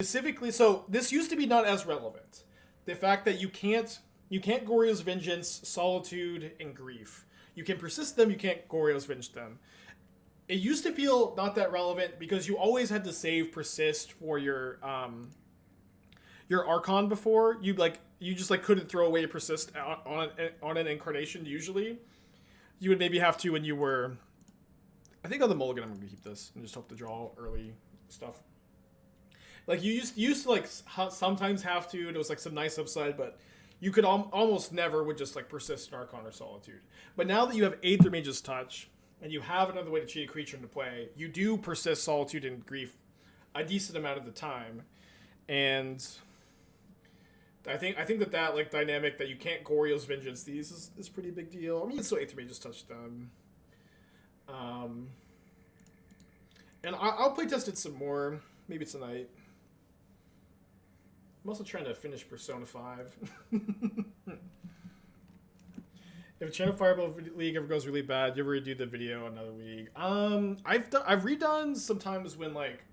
Specifically, so this used to be not as relevant. The fact that you can't Goryo's Vengeance, Solitude, and Grief. You can persist them, you can't Goryo's Venge them. It used to feel not that relevant because you always had to save persist for your Archon before. You just couldn't throw away persist on an incarnation usually. You would maybe have to when you were, I think on the mulligan I'm gonna keep this and just hope to draw early stuff. Like you used to like sometimes have to, and it was like some nice upside, but you could almost never would just like persist in Archon or Solitude. But now that you have Aether Mage's Touch, and you have another way to cheat a creature into play, you do persist Solitude and Grief a decent amount of the time. And I think that like dynamic that you can't Goryo's Vengeance these is pretty big deal. I mean, it's still Aether Mage's Touch them. And I'll play test it some more, maybe tonight. I'm also trying to finish Persona 5. If Channel Fireball League ever goes really bad, you ever redo the video on another league? I've redone sometimes when like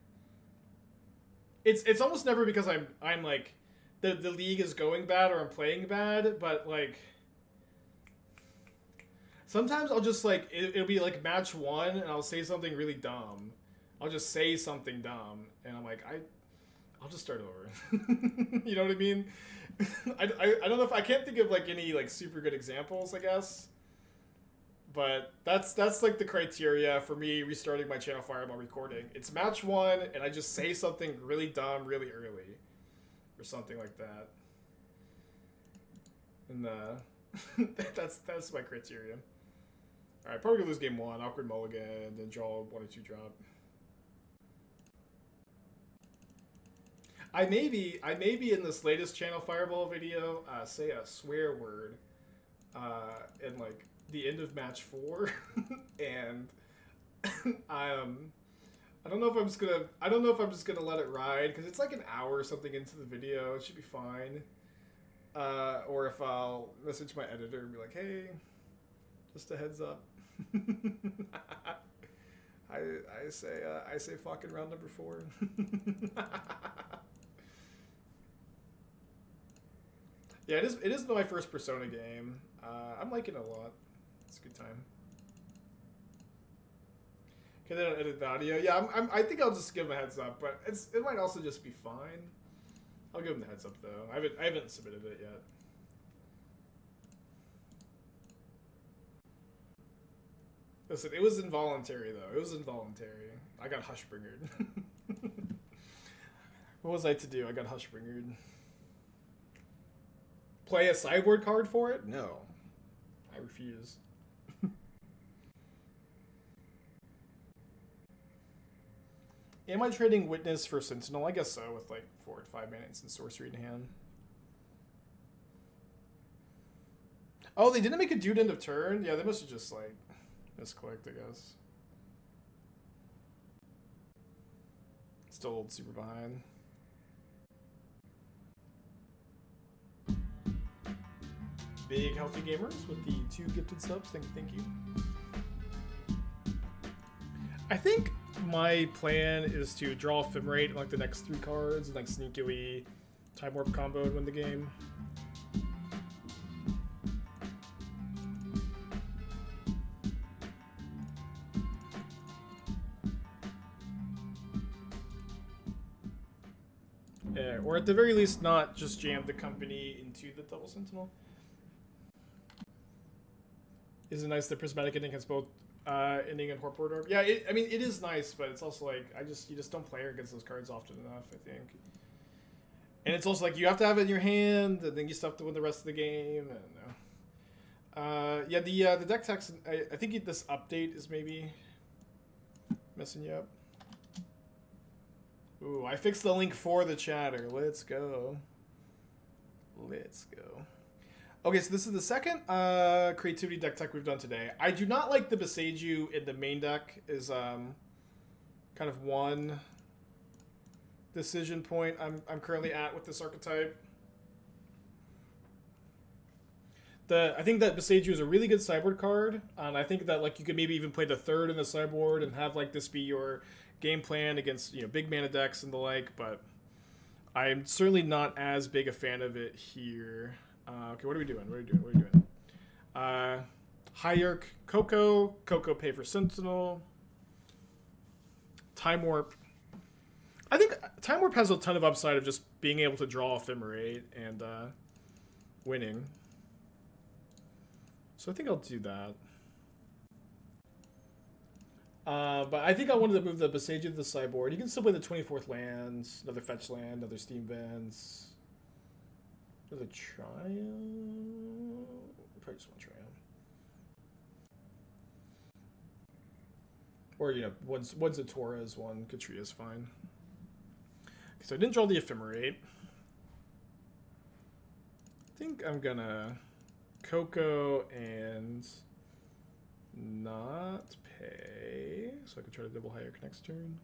it's almost never because I'm like the league is going bad or I'm playing bad, but like sometimes I'll just like it'll be like match 1 and I'll say something really dumb. I'll just say something dumb and I'm like I'll just start over. You know what I mean? I don't know if I can't think of like any like super good examples, I guess. But that's like the criteria for me restarting my Channel Fireball recording. It's match 1 and I just say something really dumb really early or something like that. And that's my criteria. All right, probably gonna lose game 1, awkward mulligan, then draw 1 or 2 drop. I may be in this latest Channel Fireball video say a swear word in like the end of match 4, and I don't know if I'm just gonna let it ride because it's like an hour or something into the video. It should be fine. Or if I'll message my editor and be like, hey, just a heads up. I say fucking round number 4. Yeah, it is my first Persona game. I'm liking it a lot. It's a good time. Can they not edit the audio? Yeah, I think I'll just give them a heads up, but it might also just be fine. I'll give them the heads up though. I haven't submitted it yet. Listen, it was involuntary though. It was involuntary. I got Hushbringered. What was I to do? I got Hushbringered. Play a sideboard card for it? No. I refuse. Am I trading Witness for Sentinel? I guess so, with like 4 to 5 minutes and sorcery in hand. Oh, they didn't make a dude end of turn? Yeah, they must have just like misclicked, I guess. Still super behind. Big healthy gamers with the 2 gifted subs. Thank you. I think my plan is to draw Ephemerate in like the next 3 cards and like sneakily Time Warp combo and win the game. Yeah, or at the very least not just jam the company into the double Sentinel. Is it nice that Prismatic Ending has both Ending and Warped Orb? Yeah, I mean, it is nice, but it's also like, you just don't play against those cards often enough, I think. And it's also like, you have to have it in your hand, and then you still have to win the rest of the game, and yeah, the deck text, I think this update is maybe messing you up. Ooh, I fixed the link for the chatter. Let's go. Let's go. Okay, so this is the second creativity deck tech we've done today. I do not like the Beseiju in the main deck is kind of one decision point I'm currently at with this archetype. I think that Beseiju is a really good sideboard card, and I think that like you could maybe even play the 3rd in the sideboard and have like this be your game plan against big mana decks and the like, but I'm certainly not as big a fan of it here. Okay, what are we doing? What are we doing? What are we doing? Hierarch Coco. Coco pay for Sentinel. Time Warp. I think Time Warp has a ton of upside of just being able to draw Ephemerate and winning. So I think I'll do that. But I think I wanted to move the Besage to the sideboard. You can still play the 24th lands, another fetch land, another Steam Vents, another Triumph. Probably just one Triumph. Or, you know, one's a Torres, one Katria is fine. So I didn't draw the Ephemerate. I think I'm gonna Coco and not pay, so I can try to double Hierarch next turn.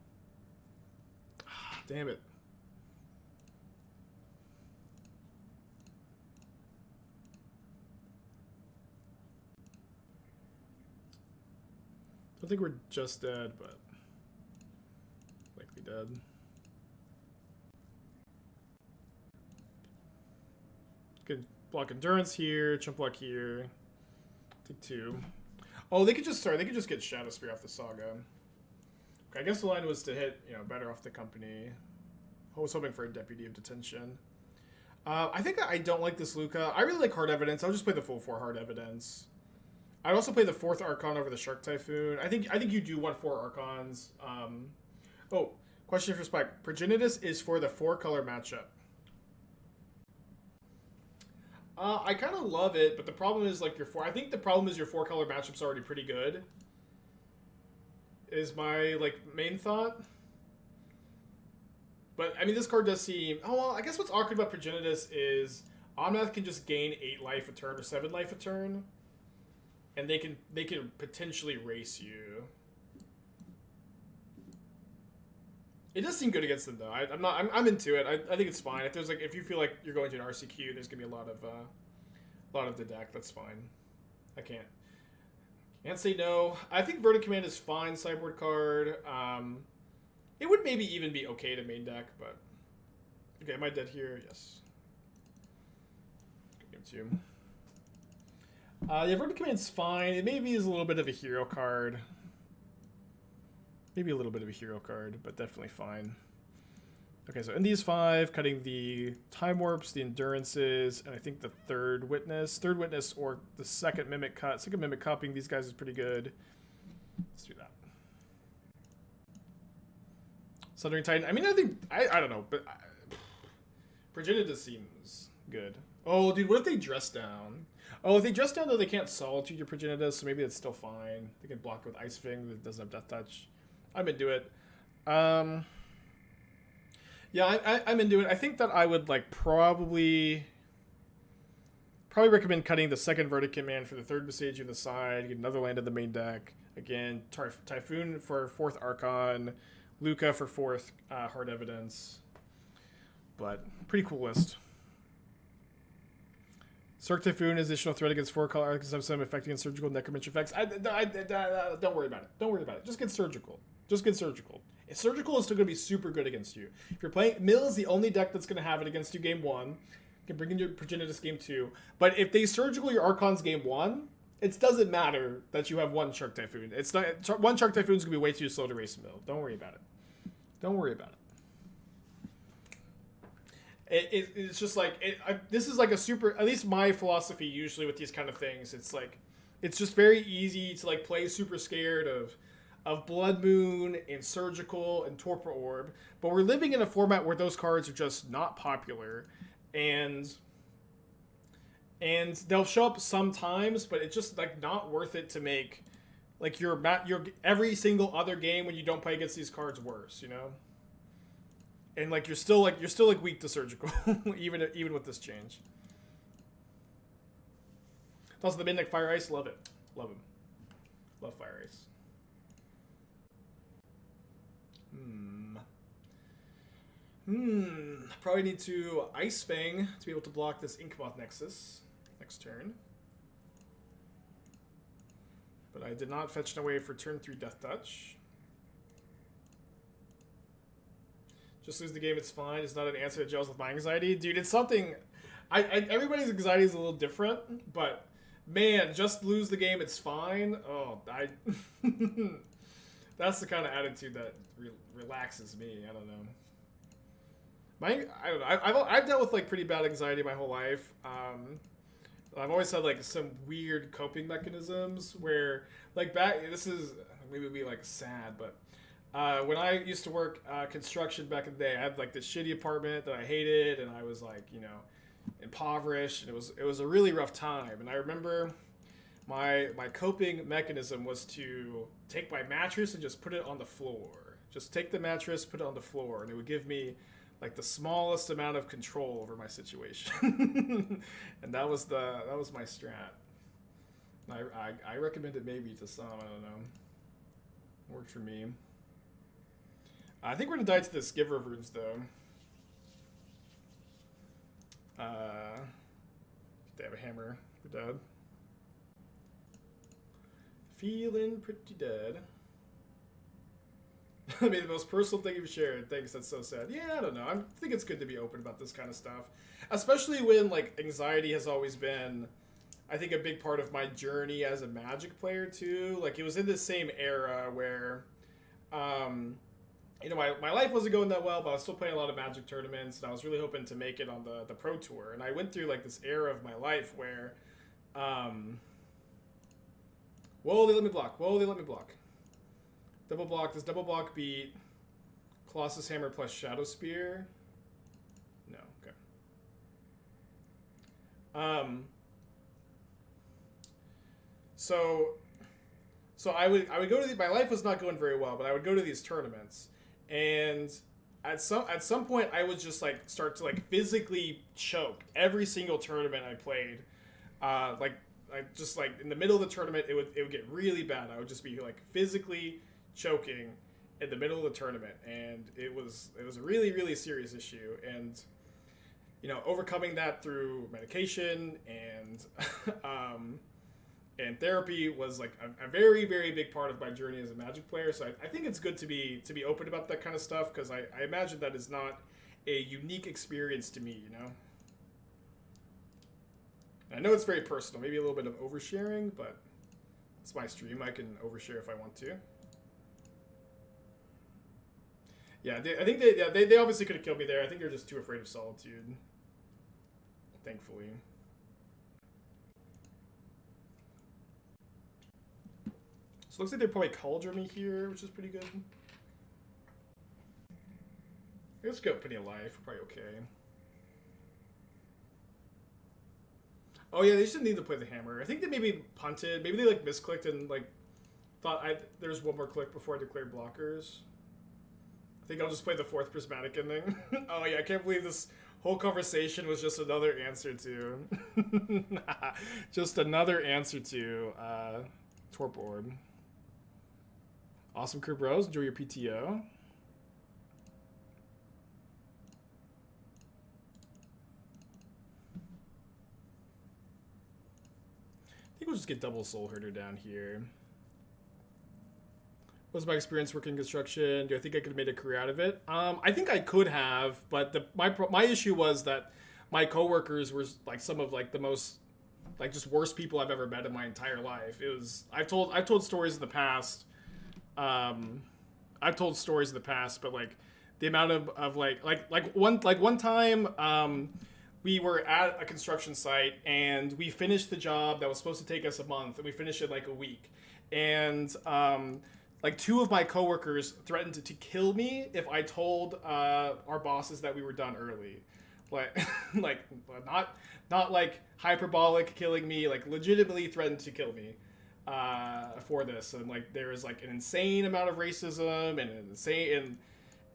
Ah, damn it. I think we're just dead, but likely dead. Good block endurance here, chump block here. Take 2. Oh, they could just get Shadow Spear off the Saga. Okay, I guess the line was to hit, you know, better off the company. I was hoping for a Deputy of Detention. I think I don't like this Luca. I really like Hard Evidence. I'll just play the full 4 Hard Evidence. I'd also play the 4th Archon over the Shark Typhoon. I think you do want 4 Archons. Oh, question for Spike. Progenitus is for the 4-color matchup. I kind of love it, but the problem is like I think the problem is your 4-color matchup's already pretty good. Is my like main thought. But I mean, this card does seem. Oh well, I guess what's awkward about Progenitus is Omnath can just gain 8 life a turn or 7 life a turn, and they can potentially race you. It does seem good against them though. I'm into it. I think it's fine. If you feel like you're going to an RCQ, there's gonna be a lot of the deck. That's fine. I can't say no. I think Verdict Command is fine. Sideboard card. It would maybe even be okay to main deck, but okay. Am I dead here? Yes. Give it to you. Yeah, Verdict Command's fine. It maybe is a little bit of a hero card. Maybe a little bit of a hero card, but definitely fine. Okay, so in these 5, cutting the Time Warps, the Endurances, and I think the 3rd Witness. 3rd Witness or the 2nd Mimic Cut. 2nd Mimic Cupping these guys is pretty good. Let's do that. Sundering Titan. I mean, I don't know, but Progenitus seems good. Oh, dude, what if they dress down? Oh, if they dress down, though, they can't Solitude your Progenitus, so maybe it's still fine. They can block it with Ice-Fang that doesn't have Death Touch. I'm into it. Yeah, I'm into it. I think that I would like probably recommend cutting the 2nd Verdict Command for the 3rd Besage on the side. Get another land in the main deck. Again, Typhoon for 4th Archon, Luca for 4th Hard Evidence. But pretty cool list. Sark Typhoon is additional threat against 4-color archons have some affecting and surgical necromancy effects. Don't worry about it. Don't worry about it. Just get surgical. Just get surgical. Surgical is still going to be super good against you. If you're playing... Mill is the only deck that's going to have it against you game 1. You can bring in your Progenitus game 2. But if they surgical your Archons game 1, it doesn't matter that you have 1 Shark Typhoon. It's not... 1 Shark Typhoon is going to be way too slow to race Mill. Don't worry about it. Don't worry about it. It's just like... this is like a super... At least my philosophy usually with these kind of things. It's like... It's just very easy to like play super scared of Blood Moon and Surgical and Torpor Orb, but we're living in a format where those cards are just not popular, and they'll show up sometimes, but it's just like not worth it to make like your every single other game when you don't play against these cards worse, you know. And like you're still weak to Surgical, even with this change. Also, the Midnight Fire Ice, love it, love him, love Fire Ice. Probably need to Ice-Fang to be able to block this Inkmoth Nexus next turn. But I did not fetch it away for turn 3 Death Touch. Just lose the game, it's fine. It's not an answer that gels with my anxiety. Dude, it's something... everybody's anxiety is a little different, but man, just lose the game, it's fine. Oh, that's the kind of attitude that relaxes me. I don't know. I don't know. I've dealt with like pretty bad anxiety my whole life. I've always had like some weird coping mechanisms where like this is maybe like sad, but when I used to work construction back in the day, I had like this shitty apartment that I hated, and I was like, you know, impoverished, and it was a really rough time. And I remember my coping mechanism was to take my mattress and just put it on the floor. Just take the mattress, put it on the floor, and it would give me like the smallest amount of control over my situation. And that was my strat. I recommend it maybe to some, I don't know. Worked for me. I think we're gonna die to this Giver of Runes though. They have a hammer. We're dead. Feeling pretty dead. I mean, the most personal thing you've shared. Thanks, that's so sad. Yeah, I don't know. I think it's good to be open about this kind of stuff. Especially when, like, anxiety has always been, I think, a big part of my journey as a Magic player, too. Like, it was in this same era where, you know, my life wasn't going that well, but I was still playing a lot of Magic tournaments, and I was really hoping to make it on the Pro Tour. And I went through, like, this era of my life where, whoa, they let me block. Whoa, they let me block. Double block. Does double block beat Colossus Hammer plus Shadow Spear? No. Okay. So I would go to my life was not going very well, but I would go to these tournaments, and at some point I would just like start to like physically choke every single tournament I played. Like just like in the middle of the tournament, it would get really bad. I would just be like physically choking in the middle of the tournament, and it was a really, really serious issue. And you know, overcoming that through medication and and therapy was like a very, very big part of my journey as a Magic player. So I think it's good to be open about that kind of stuff, because I imagine that is not a unique experience to me, you know. I know it's very personal, maybe a little bit of oversharing, but it's my stream. I can overshare if I want to. Yeah, I think they obviously could have killed me there. I think they're just too afraid of Solitude. Thankfully. So it looks like they're probably Cauldron me here, which is pretty good. Let's go Penny of Life. We're probably okay. Oh yeah, they just didn't need to play the hammer. I think they maybe punted. Maybe they like misclicked and like thought there's one more click before I declared blockers. I think I'll just play the 4th Prismatic Ending. Oh yeah, I can't believe this whole conversation was just another answer to... just another answer to Torpboard. Awesome crew bros, enjoy your PTO. I think we'll just get double Soulherder down here. What was my experience working construction? Do I think I could have made a career out of it? I think I could have, but my issue was that my coworkers were like some of like the most like just worst people I've ever met in my entire life. It was I've told stories in the past. I've told stories in the past, but like the amount of like one time we were at a construction site and we finished the job that was supposed to take us a month, and we finished it in like a week, and like 2 of my coworkers threatened to kill me if I told our bosses that we were done early. Like, not like hyperbolic killing me, like legitimately threatened to kill me for this. And like there is like an insane amount of racism and an insane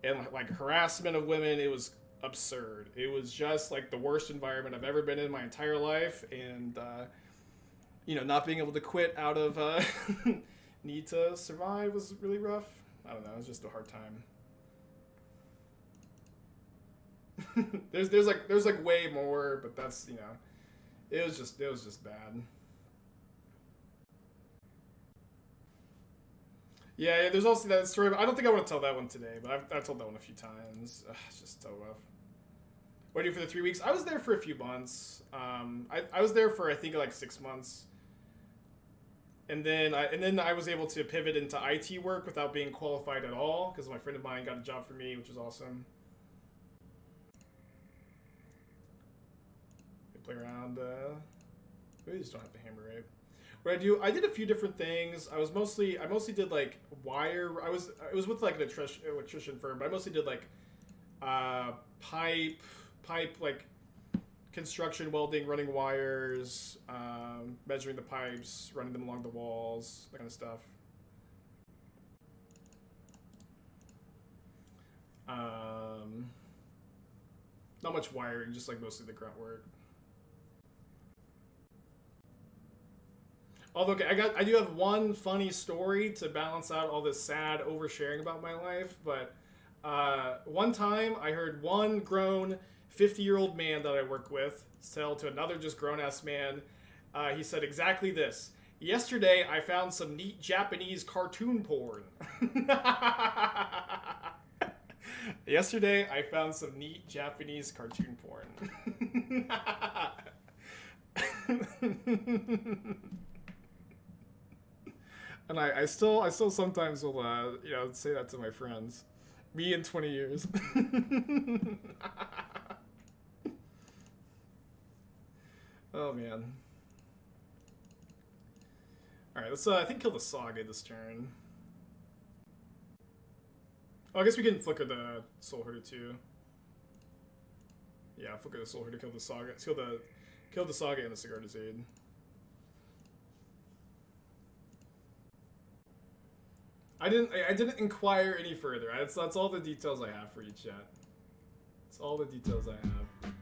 and like harassment of women. It was absurd. It was just like the worst environment I've ever been in my entire life. And you know, not being able to quit out of need to survive was really rough. I don't know, it was just a hard time. there's like way more, but that's, you know, it was just bad. Yeah, there's also that story. I don't think I want to tell that one today, but I've told that one a few times. Ugh, it's just so rough. What do you do for the 3 weeks? I was there for a few months. I was there for I think like 6 months, and then I was able to pivot into IT work without being qualified at all because my friend of mine got a job for me, which was awesome. We play around. We just don't have to hammer right. What I did a few different things. I mostly did like wire. It was with like an electrician firm, but I mostly did like pipe like construction, welding, running wires, measuring the pipes, running them along the walls, that kind of stuff. Not much wiring, just like mostly the grunt work. Although, okay, I do have one funny story to balance out all this sad oversharing about my life, but one time I heard one grown 50-year-old man that I work with tell to another just grown-ass man, he said exactly this: "Yesterday I found some neat Japanese cartoon porn." Yesterday I found some neat Japanese cartoon porn. And I still sometimes will say that to my friends. Me in 20 years. Oh man. All right, let's I think kill the Saga this turn. Oh, I guess we can flicker the Soulherder too. Yeah, flicker the Soulherder, kill the Saga, kill the Saga and the Sigarda's Aid. I didn't inquire any further. That's all the details I have for you, chat. That's all the details I have.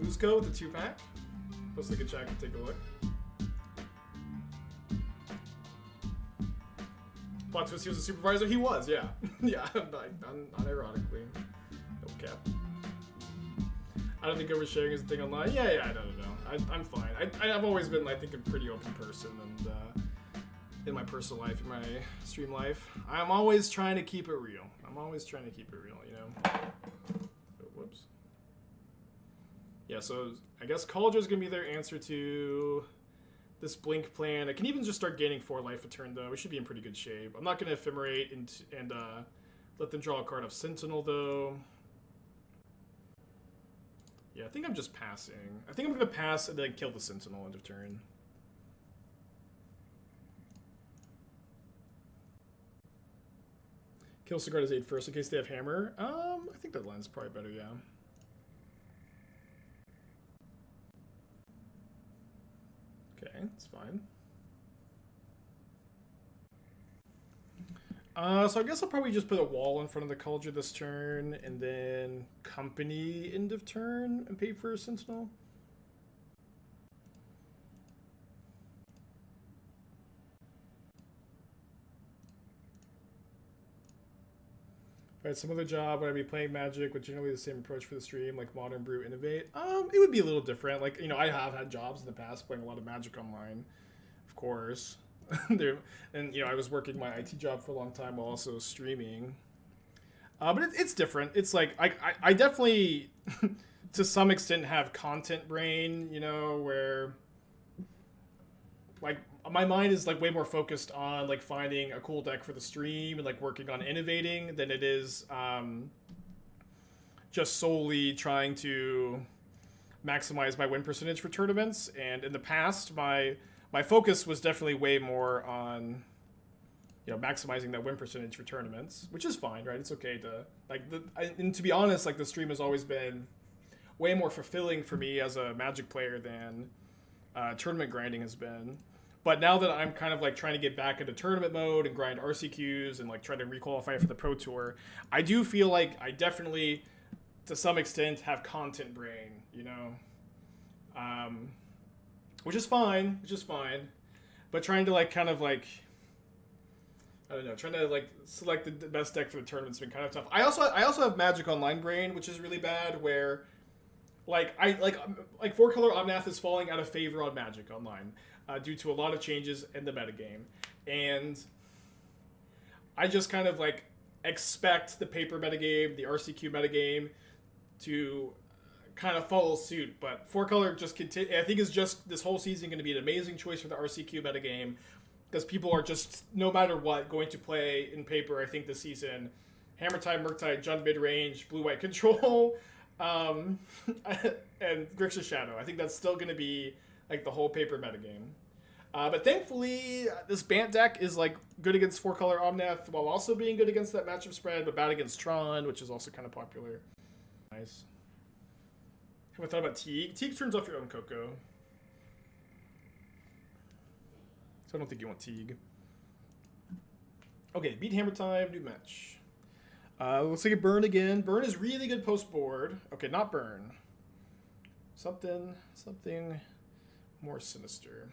Uzco with the 2-pack. Post like a check and take a look. Plot twist, he was a supervisor. He was, yeah. Yeah, unironically. No cap. I don't think oversharing is a thing online. Yeah, I don't know. I'm fine. I've always been, I think, a pretty open person, and in my personal life, in my stream life, I'm always trying to keep it real. You know? Oh, whoops. Yeah, so I guess Cauldra's gonna be their answer to this blink plan. I can even just start gaining 4 life a turn, though. We should be in pretty good shape. I'm not gonna ephemerate and let them draw a card of Sentinel, though. Yeah, I think I'm just passing. I think I'm gonna pass and then kill the Sentinel end of turn. Kill Sigarda's Aid first in case they have Hammer. I think that line's probably better, yeah. Okay, that's fine. So I guess I'll probably just put a wall in front of the Cauldron this turn, and then Company end of turn and pay for a Sentinel. Alright, some other job would I be playing Magic with generally the same approach for the stream, like Modern, Brew, Innovate? It would be a little different. Like, you know, I have had jobs in the past playing a lot of Magic online, of course. And, you know, I was working my IT job for a long time while also streaming. But it's different. It's like, I definitely, to some extent, have content brain, you know, where, like, my mind is like way more focused on like finding a cool deck for the stream and like working on innovating than it is just solely trying to maximize my win percentage for tournaments. And in the past, my focus was definitely way more on, you know, maximizing that win percentage for tournaments, which is fine, right? It's okay to like and to be honest, like the stream has always been way more fulfilling for me as a Magic player than tournament grinding has been. But now that I'm kind of like trying to get back into tournament mode and grind RCQs and like try to requalify for the Pro Tour, I do feel like I definitely, to some extent, have content brain, you know, which is fine, But trying to like kind of like, I don't know, trying to like select the best deck for the tournament's been kind of tough. I also have Magic Online brain, which is really bad, where like like 4-color Omnath is falling out of favor on Magic Online due to a lot of changes in the metagame, and I just kind of like expect the paper metagame, the RCQ metagame, to kind of follow suit. But 4-color just continue. I think is just this whole season going to be an amazing choice for the RCQ metagame because people are just no matter what going to play in paper. I think this season, Hammertide, Murktide, Jund midrange, blue-white control, and Grixis Shadow. I think that's still going to be like the whole paper metagame. But thankfully, this Bant deck is like good against 4-color Omnath while also being good against that matchup spread, but bad against Tron, which is also kind of popular. Nice. Have I thought about Teague? Teague turns off your own Coco. So I don't think you want Teague. Okay, beat Hammer time, new match. Let's take a Burn again. Burn is really good post board. Okay, not Burn. Something more sinister.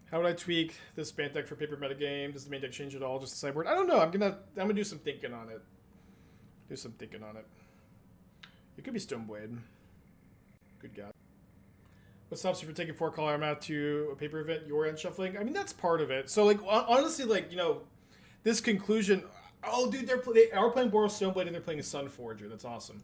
How would I tweak this Bant deck for paper metagame? Does the main deck change at all? Just the sideboard? I don't know. I'm gonna do some thinking on it. It could be Stoneblade. Good God. What stops you from taking 4-color Omnath to a paper event? Yorion shuffling? I mean, that's part of it. So, like, honestly, like, you know, this conclusion. Oh, dude, they are playing Boros Stoneblade and they're playing a Sunforger. That's awesome.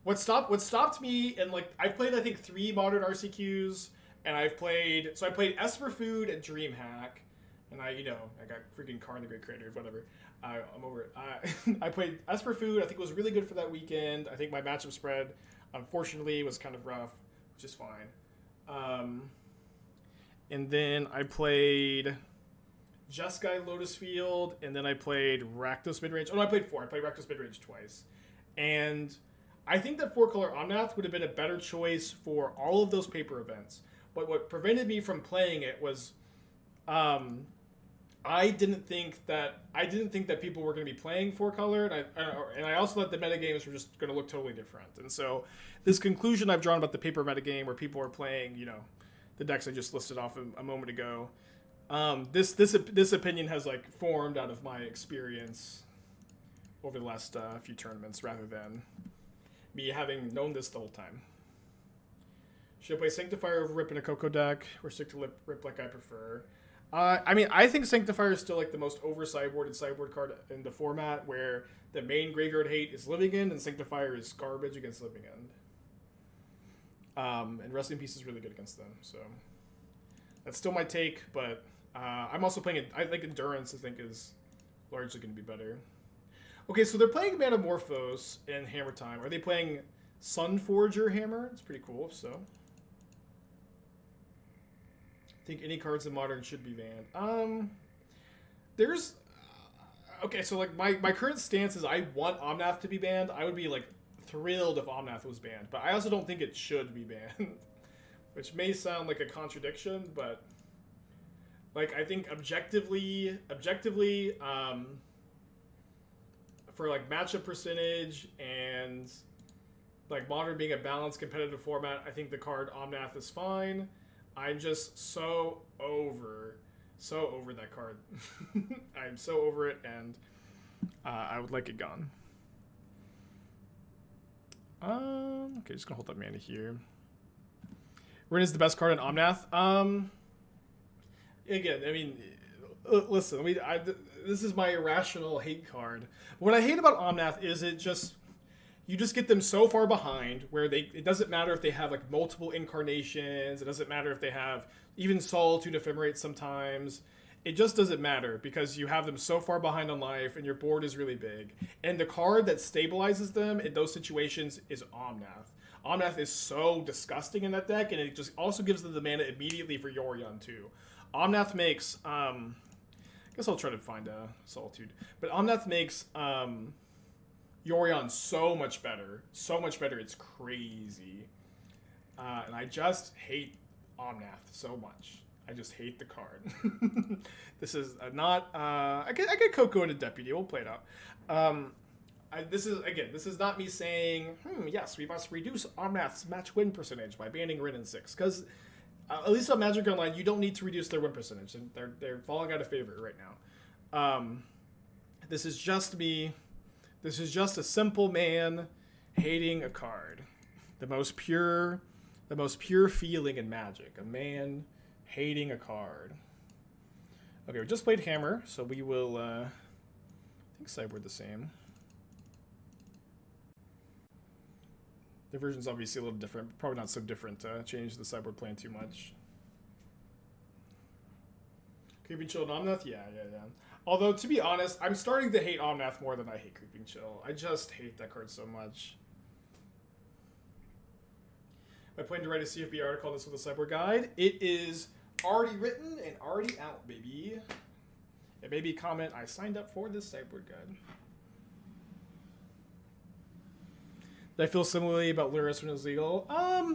What stopped me, and like, I've played, I think, 3 modern RCQs. And I played Esper Food and DreamHack, and I got freaking Karn the Great Creator, whatever. I'm over it. I played Esper Food. I think it was really good for that weekend. I think my matchup spread, unfortunately, was kind of rough, which is fine. And then I played Jeskai Lotus Field, and then I played Rakdos Midrange. Oh, no, I played 4. I played Rakdos Midrange twice. And I think that 4-color Omnath would have been a better choice for all of those paper events. But what prevented me from playing it was, I didn't think that people were going to be playing 4-color, and I also thought the metagames were just going to look totally different. And so, this conclusion I've drawn about the paper metagame, where people are playing, you know, the decks I just listed off a moment ago, this opinion has like formed out of my experience over the last few tournaments, rather than me having known this the whole time. Should I play Sanctifier over Rip in a Coco deck, or stick to Rip like I prefer? I mean, I think Sanctifier is still like the most over-sideboarded sideboard card in the format, where the main graveyard hate is Living End, and Sanctifier is garbage against Living End. And Rest in Peace is really good against them, so that's still my take, but I'm also playing it. I think Endurance, I think, is largely going to be better. Okay, so they're playing Metamorphose in Hammer Time. Are they playing Sunforger Hammer? It's pretty cool, so I think any cards in Modern should be banned. There's... okay, so like my current stance is I want Omnath to be banned. I would be like thrilled if Omnath was banned, but I also don't think it should be banned. Which may sound like a contradiction, but like I think objectively, for like matchup percentage and like Modern being a balanced competitive format, I think the card Omnath is fine. I'm just so over that card. I'm so over it, and I would like it gone. Okay, just gonna hold that mana here. Rin is the best card in Omnath. Again, I mean, listen, this is my irrational hate card. What I hate about Omnath is you just get them so far behind where it doesn't matter if they have like multiple incarnations. It doesn't matter if they have even Solitude Ephemerate sometimes. It just doesn't matter because you have them so far behind on life and your board is really big. And the card that stabilizes them in those situations is Omnath. Omnath is so disgusting in that deck, and it just also gives them the mana immediately for Yorion too. Omnath makes... I guess I'll try to find a Solitude. But Omnath makes... Yorion so much better, it's crazy. And I just hate Omnath so much. I just hate the card. This is not, I get Coco and a Deputy, we'll play it out. This is not me saying, yes, we must reduce Omnath's match win percentage by banning Rin in 6, because at least on Magic Online, you don't need to reduce their win percentage, and they're falling out of favor right now. This is just me This is just a simple man hating a card. The most pure feeling in Magic. A man hating a card. Okay, we just played Hammer, so we will, I think Sideboard the same. The version's obviously a little different, but probably not so different to change the sideboard plan too much. Creeping Chill and Omnath? Yeah. Although, to be honest, I'm starting to hate Omnath more than I hate Creeping Chill. I just hate that card so much. I plan to write a CFB article on this with a sideboard guide. It is already written and already out, baby. And maybe comment, I signed up for this sideboard guide. Did I feel similarly about Lurrus when it was legal?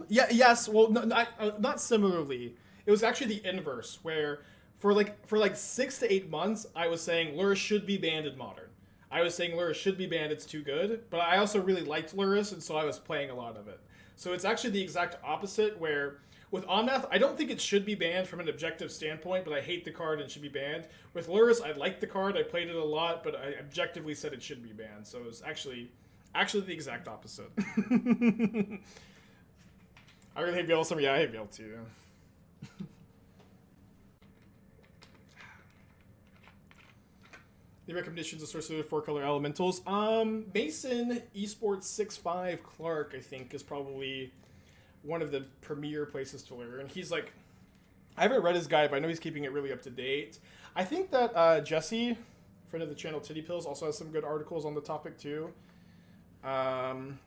Yes. Well, not similarly. It was actually the inverse, where for like 6 to 8 months, I was saying Lurrus should be banned in Modern. I was saying Lurrus should be banned, it's too good. But I also really liked Lurrus, and so I was playing a lot of it. So it's actually the exact opposite, where with Omnath, I don't think it should be banned from an objective standpoint, but I hate the card and should be banned. With Lurrus, I liked the card, I played it a lot, but I objectively said it should be banned. So it was actually the exact opposite. I really hate Veil. Yeah, I hate Veil too. The recommendations of Sorcerer 4-color elementals. Mason Esports 6'5" Clark, I think, is probably one of the premier places to learn. He's like, I haven't read his guide, but I know he's keeping it really up to date. I think that Jesse, friend of the channel Titty Pills, also has some good articles on the topic too.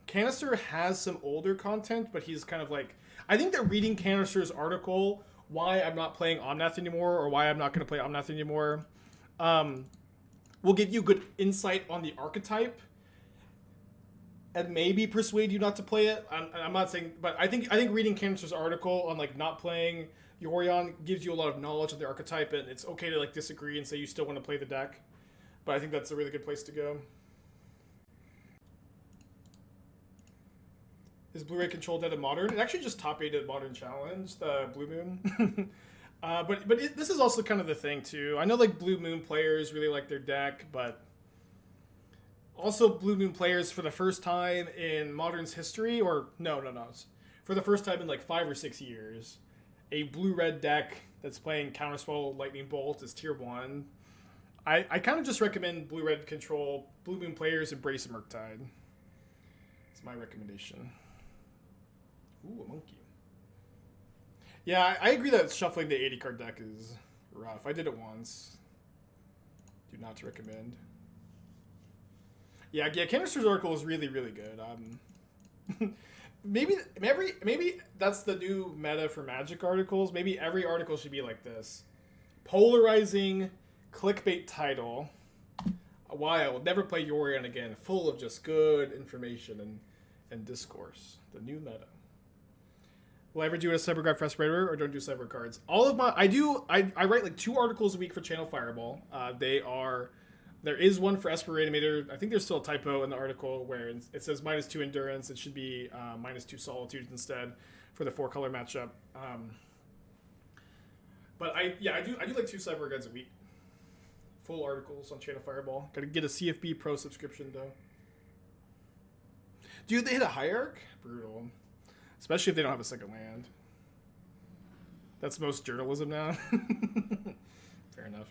Canister has some older content, but he's kind of like, I think that reading Canister's article, why I'm not playing Omnath anymore, or why I'm not going to play Omnath anymore, will give you good insight on the archetype and maybe persuade you not to play it. I'm not saying, but I think reading Canister's article on like not playing Yorion gives you a lot of knowledge of the archetype, and it's okay to like disagree and say you still want to play the deck. But I think that's a really good place to go. Is Blu-ray Control dead at Modern? It actually just top 8 at Modern Challenge, the Blue Moon. This is also kind of the thing too. I know like Blue Moon players really like their deck, but also Blue Moon players for the first time in Modern's history, or no, for the first time in like 5 or 6 years, a blue-red deck that's playing Counterspell Lightning Bolt is tier 1. I kind of just recommend Blue-Red Control, Blue Moon players embrace Murktide. It's my recommendation. Ooh, a monkey. Yeah, I agree that shuffling the 80 card deck is rough. I did it once. Do not recommend. Yeah, Canister's article is really, really good. Maybe that's the new meta for Magic articles. Maybe every article should be like this. Polarizing clickbait title. Why I will never play Yorion again. Full of just good information and discourse. The new meta. Will I ever do a cyber guide for Aspirator, or don't do cyber cards? All of my, I write like 2 articles a week for Channel Fireball. There is one for Aspirator. I think there's still a typo in the article where it says -2 endurance. It should be -2 solitude instead for the 4-color matchup. But I do like 2 cyber guides a week. Full articles on Channel Fireball. Gotta get a CFB Pro subscription though. Dude, they hit a Hierarch? Brutal. Especially if they don't have a second land. That's most journalism now. Fair enough.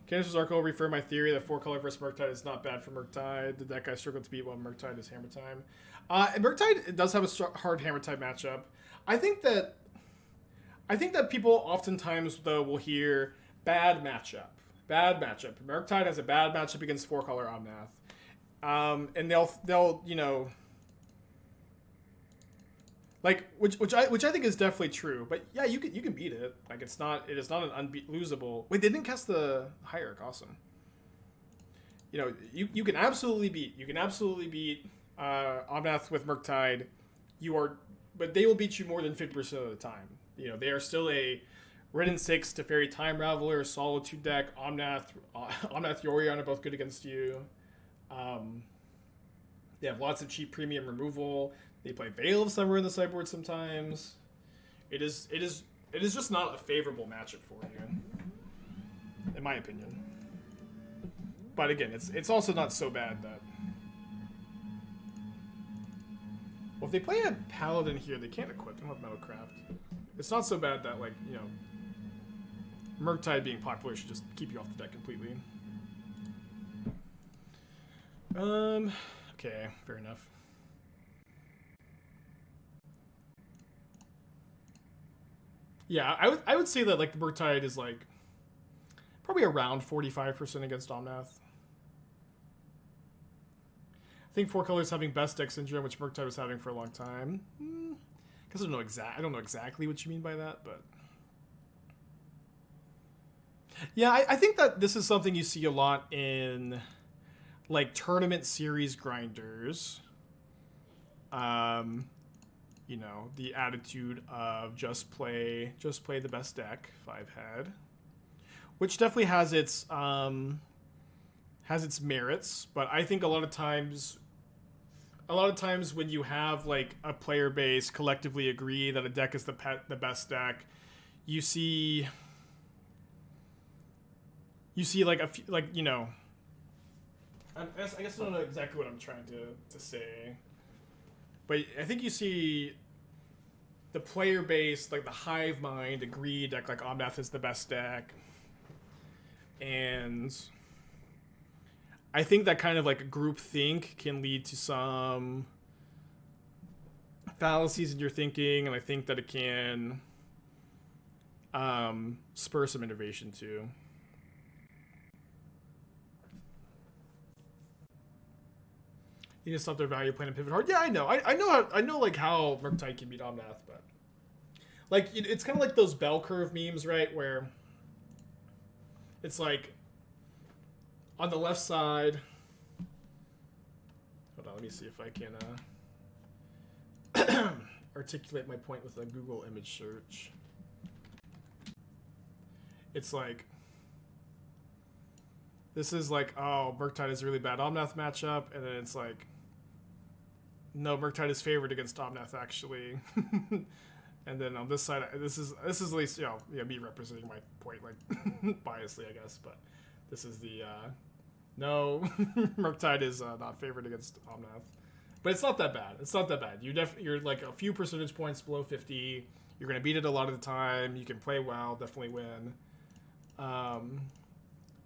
Canister's article refer my theory that 4-color versus Murktide is not bad for Murktide. The deck I struggle to beat while Murktide is Hammer Time. And Murktide does have a hard Hammer Time matchup. I think that people oftentimes though will hear bad matchup. Murktide has a bad matchup against 4-color Omnath. And they'll you know, like which I think is definitely true, but yeah, you can beat it. Like it is not an losable. Wait, they didn't cast the Hierarch. Awesome. You know, you can absolutely beat Omnath with Murktide. But they will beat you more than 50% of the time. You know, they are still a Red and 6 Teferi Time Raveler, Solitude deck. Omnath Yorion are both good against you. They have lots of cheap premium removal. They play Veil of Summer in the sideboard sometimes. It is just not a favorable matchup for you, in my opinion. But again, it's also not so bad that... Well, if they play a Paladin here, they can't equip. They don't have Metalcraft. It's not so bad that, like, you know, Murktide being popular should just keep you off the deck completely. Okay, fair enough. Yeah, I would say that, like, the Murktide is, like, probably around 45% against Omnath. I think 4 colors having best deck syndrome, which Murktide was having for a long time. Because I don't know exactly what you mean by that, but yeah, I think that this is something you see a lot in, like, tournament series grinders. You know, the attitude of just play the best deck, 5-head, which definitely has its merits, but I think a lot of times when you have, like, a player base collectively agree that a deck is the best deck, you see like you know, I guess I don't know exactly what I'm trying to say, but I think you see the player base, like the hive mind, agree deck like Omnath is the best deck, and I think that kind of, like, group think can lead to some fallacies in your thinking, and I think that it can spur some innovation too. You just stop their value playing and pivot hard. Yeah, I know. I know like how Murktide can beat Omnath, but like it's kind of like those bell curve memes, right? Where it's like on the left side. Hold on, let me see if I can articulate my point with a Google image search. It's like this is like, oh, Murktide is a really bad Omnath matchup, and then it's like, no, Murktide is favored against Omnath actually. And then on this side, this is at least, you know, me representing my point, like, biasly, I guess, but this is the no, Murktide is not favored against Omnath, but it's not that bad. It's not that bad. You're like a few percentage points below 50. You're gonna beat it a lot of the time. You can play well, definitely win.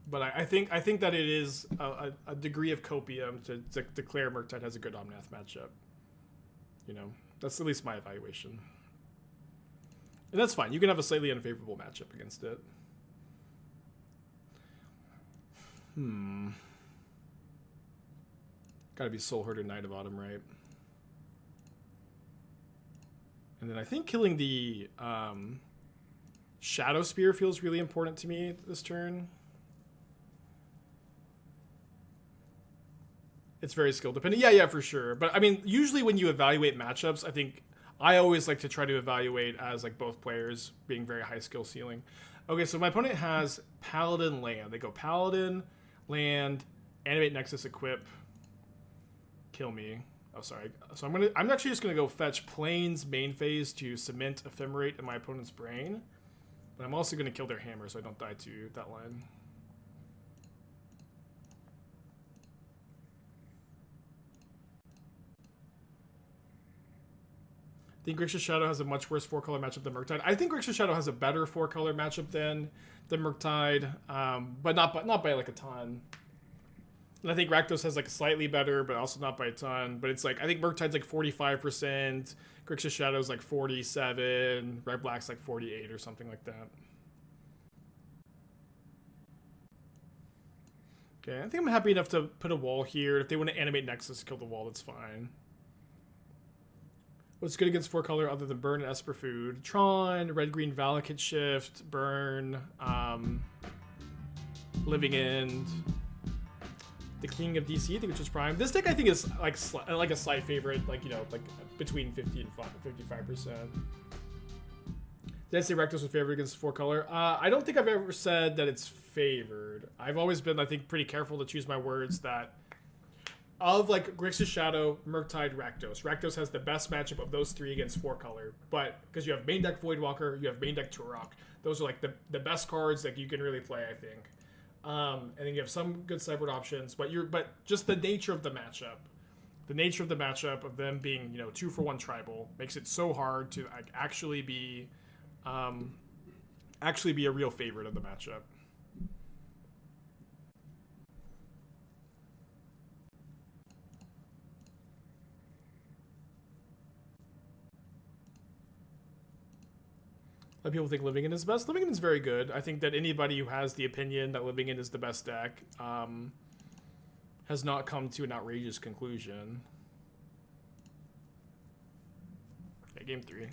But I think that it is a degree of copium to declare Murktide has a good Omnath matchup. You know, that's at least my evaluation. And that's fine. You can have a slightly unfavorable matchup against it. Gotta be Soulherder Knight of Autumn, right? And then I think killing the Shadow Spear feels really important to me this turn. It's very skill dependent. Yeah, for sure. But I mean, usually when you evaluate matchups, I think I always like to try to evaluate as like both players being very high skill ceiling. Okay, so my opponent has Paladin land. They go Paladin, land, animate Nexus, equip, kill me. Oh, sorry. So I'm actually just gonna go fetch Plains main phase to cement Ephemerate in my opponent's brain. But I'm also gonna kill their hammer so I don't die to that line. I think Grixis Shadow has a much worse 4-color matchup than Murktide. I think Grixis Shadow has a better 4-color matchup than Murktide, but not by like a ton. And I think Rakdos has like slightly better, but also not by a ton. But it's like, I think Murktide's like 45%, Grixis Shadow's like 47, Red Black's like 48 or something like that. Okay, I think I'm happy enough to put a wall here. If they want to animate Nexus, kill the wall, that's fine. What's good against 4-color other than Burn and Esper Food? Tron, Red-Green Valakut Shift, Burn, Living End, the King of DC, I think, which is Prime. This deck I think is like a slight favorite, like, you know, like between 50 and 55%. Did I say Rakdos was favored against 4-color? I don't think I've ever said that it's favored. I've always been, I think, pretty careful to choose my words that of like Grixis Shadow, Murktide, Rakdos. Rakdos has the best matchup of those three against 4-color, but because you have main deck Voidwalker, you have main deck Turok. Those are like the best cards that you can really play, I think. And then you have some good sideboard options, but just the nature of the matchup. The nature of the matchup of them being, 2-for-1 tribal makes it so hard to like, actually be a real favorite of the matchup. A lot of people think Living In is best. Living In is very good. I think that anybody who has the opinion that Living In is the best deck has not come to an outrageous conclusion. Okay, game 3.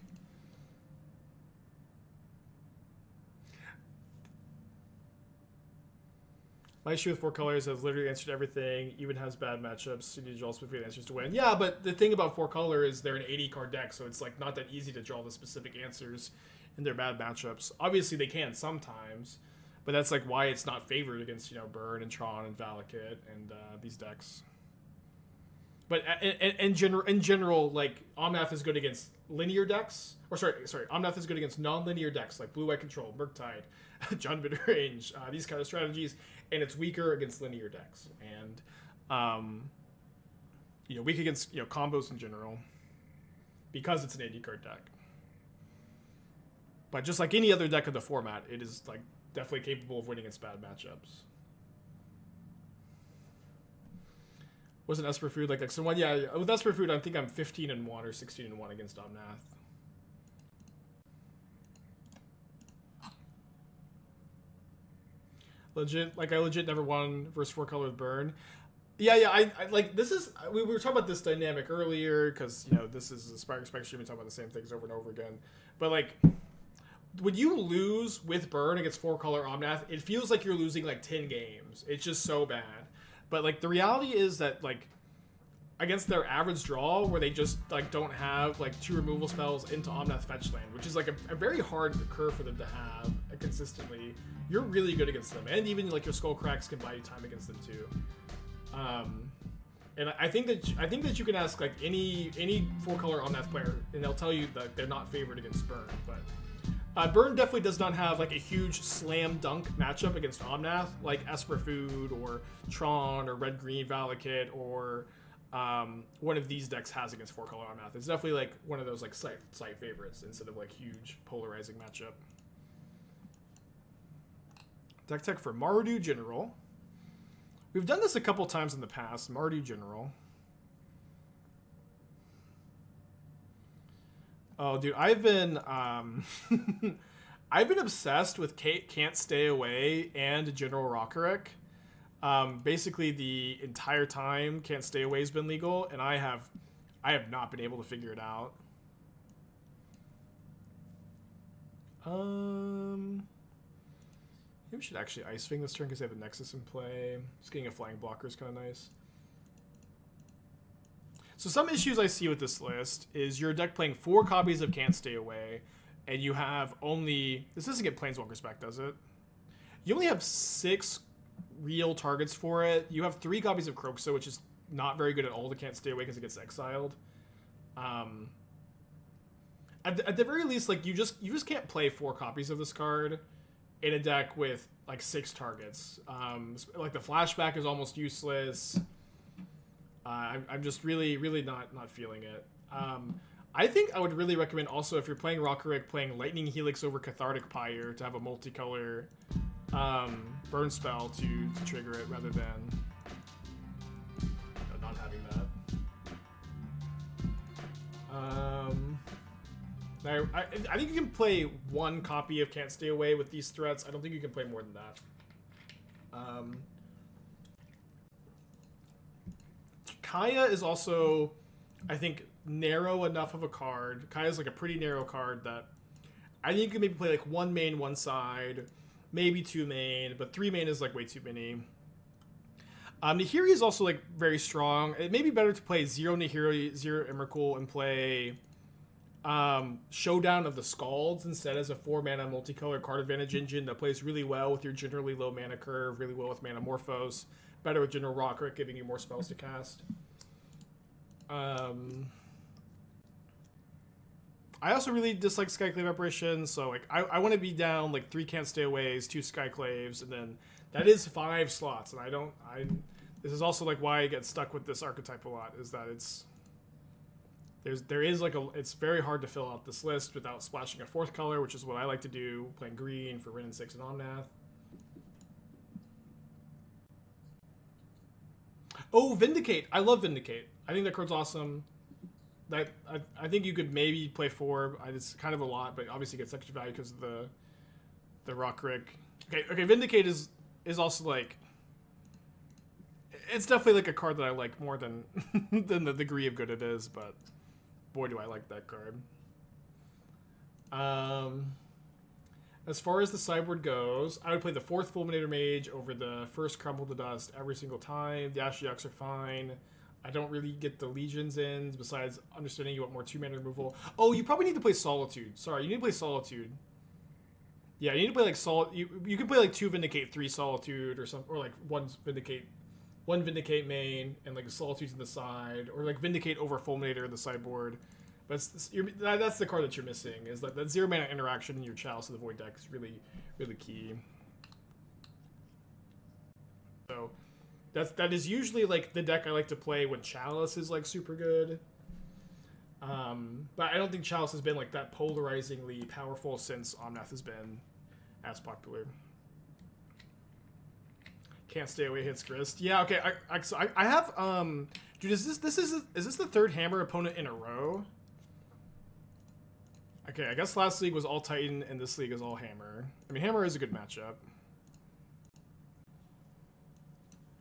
My issue with 4 colors has literally answered everything, even has bad matchups. You need to draw specific answers to win. Yeah, but the thing about 4 color is they're an 80 card deck, so it's like not that easy to draw the specific answers in their bad matchups. Obviously, they can sometimes, but that's like why it's not favored against Burn and Tron and Valakut and these decks. But in general, like Omnath is good against linear decks, or sorry, Omnath is good against non-linear decks like Blue-White Control, Murktide, John Mid-Range, these kind of strategies, and it's weaker against linear decks and weak against combos in general because it's an 80 card deck. But just like any other deck of the format, it is like definitely capable of winning its bad matchups. Wasn't Esper Food like X1? Yeah, with Esper Food, I think I'm 15-1 or 16-1 against Omnath. I legit never won versus 4 color with Burn. Yeah, I like this is we were talking about this dynamic earlier because this is a Aspiringspike stream and talking about the same things over and over again. But like when you lose with Burn against 4 color Omnath, it feels like you're losing like 10 games. It's just so bad. But like the reality is that like against their average draw where they just like don't have like 2 removal spells into Omnath Fetchland, which is like a very hard curve for them to have consistently, you're really good against them. And even like your Skull Cracks can buy you time against them too. And I think that you can ask like any 4 color Omnath player and they'll tell you that they're not favored against Burn, but Burn definitely does not have like a huge slam dunk matchup against Omnath like Esper Food or Tron or Red Green Valakut or one of these decks has against 4 color Omnath. It's definitely like one of those like slight favorites instead of like huge polarizing matchup. Deck tech for Mardu General. We've done this a couple times in the past. Mardu General. Oh, dude, I've been I've been obsessed with Can't Stay Away and General Rockerick. Basically, the entire time Can't Stay Away has been legal, and I have not been able to figure it out. Maybe we should actually Ice-Fang this turn because they have a Nexus in play. Just getting a flying blocker is kind of nice. So some issues I see with this list is your deck playing 4 copies of Can't Stay Away, and you have only... This doesn't get Planeswalker spec, does it? You only have 6 real targets for it. You have 3 copies of Kroxa, which is not very good at all to Can't Stay Away because it gets exiled. At the very least, like you just can't play 4 copies of this card in a deck with like 6 targets. Like the flashback is almost useless. I'm just really not feeling it. I think I would really recommend also if you're playing Rockerick, playing Lightning Helix over Cathartic Pyre to have a multicolor burn spell to trigger it rather than not having that. I think you can play 1 copy of Can't Stay Away with these threats. I don't think you can play more than that. Kaya is also, I think, narrow enough of a card. Kaya's like a pretty narrow card that I think you can maybe play like 1 main, 1 side, maybe 2 main, but 3 main is like way too many. Nahiri is also like very strong. It may be better to play 0 Nahiri, 0 Emrakul, and play Showdown of the Scalds instead as a 4-mana multicolor card advantage engine that plays really well with your generally low mana curve, really well with Manamorphose, better with General Rockerick, giving you more spells to cast. I also really dislike Skyclave Apparition, so like I want to be down like 3 Can't Stay Aways, 2 Skyclaves, and then That is 5 slots, and this is also like why I get stuck with this archetype a lot, is that it's very hard to fill out this list without splashing a 4th color, which is what I like to do, playing green for Rin and 6 and Omnath. Oh, Vindicate. I love Vindicate. I think that card's awesome. I think you could maybe play 4. It's kind of a lot, but obviously gets extra value because of the Rock Rick. Okay, Vindicate is also like, it's definitely like a card that I like more than than the degree of good it is, but boy do I like that card. As far as the sideboard goes, I would play the 4th Fulminator Mage over the 1st Crumble to Dust every single time. The Ashiok are fine. I don't really get the Legions in, besides understanding you want more 2-mana removal. Oh, you probably need to play Solitude. Sorry, you need to play Solitude. Yeah, you need to play like you can play like 2 Vindicate, 3 Solitude, or something, or like 1 Vindicate main and like Solitude's in the side, or like Vindicate over Fulminator in the sideboard. But that's the card that you're missing, is that 0-mana interaction in your Chalice of the Void deck is really, really key. So that is usually like the deck I like to play when Chalice is like super good. But I don't think Chalice has been like that polarizingly powerful since Omnath has been as popular. Can't stay away hits Grist. Yeah, okay. I have dude, is this the 3rd Hammer opponent in a row? Okay, I guess last league was all Titan and this league is all Hammer. I mean, Hammer is a good matchup.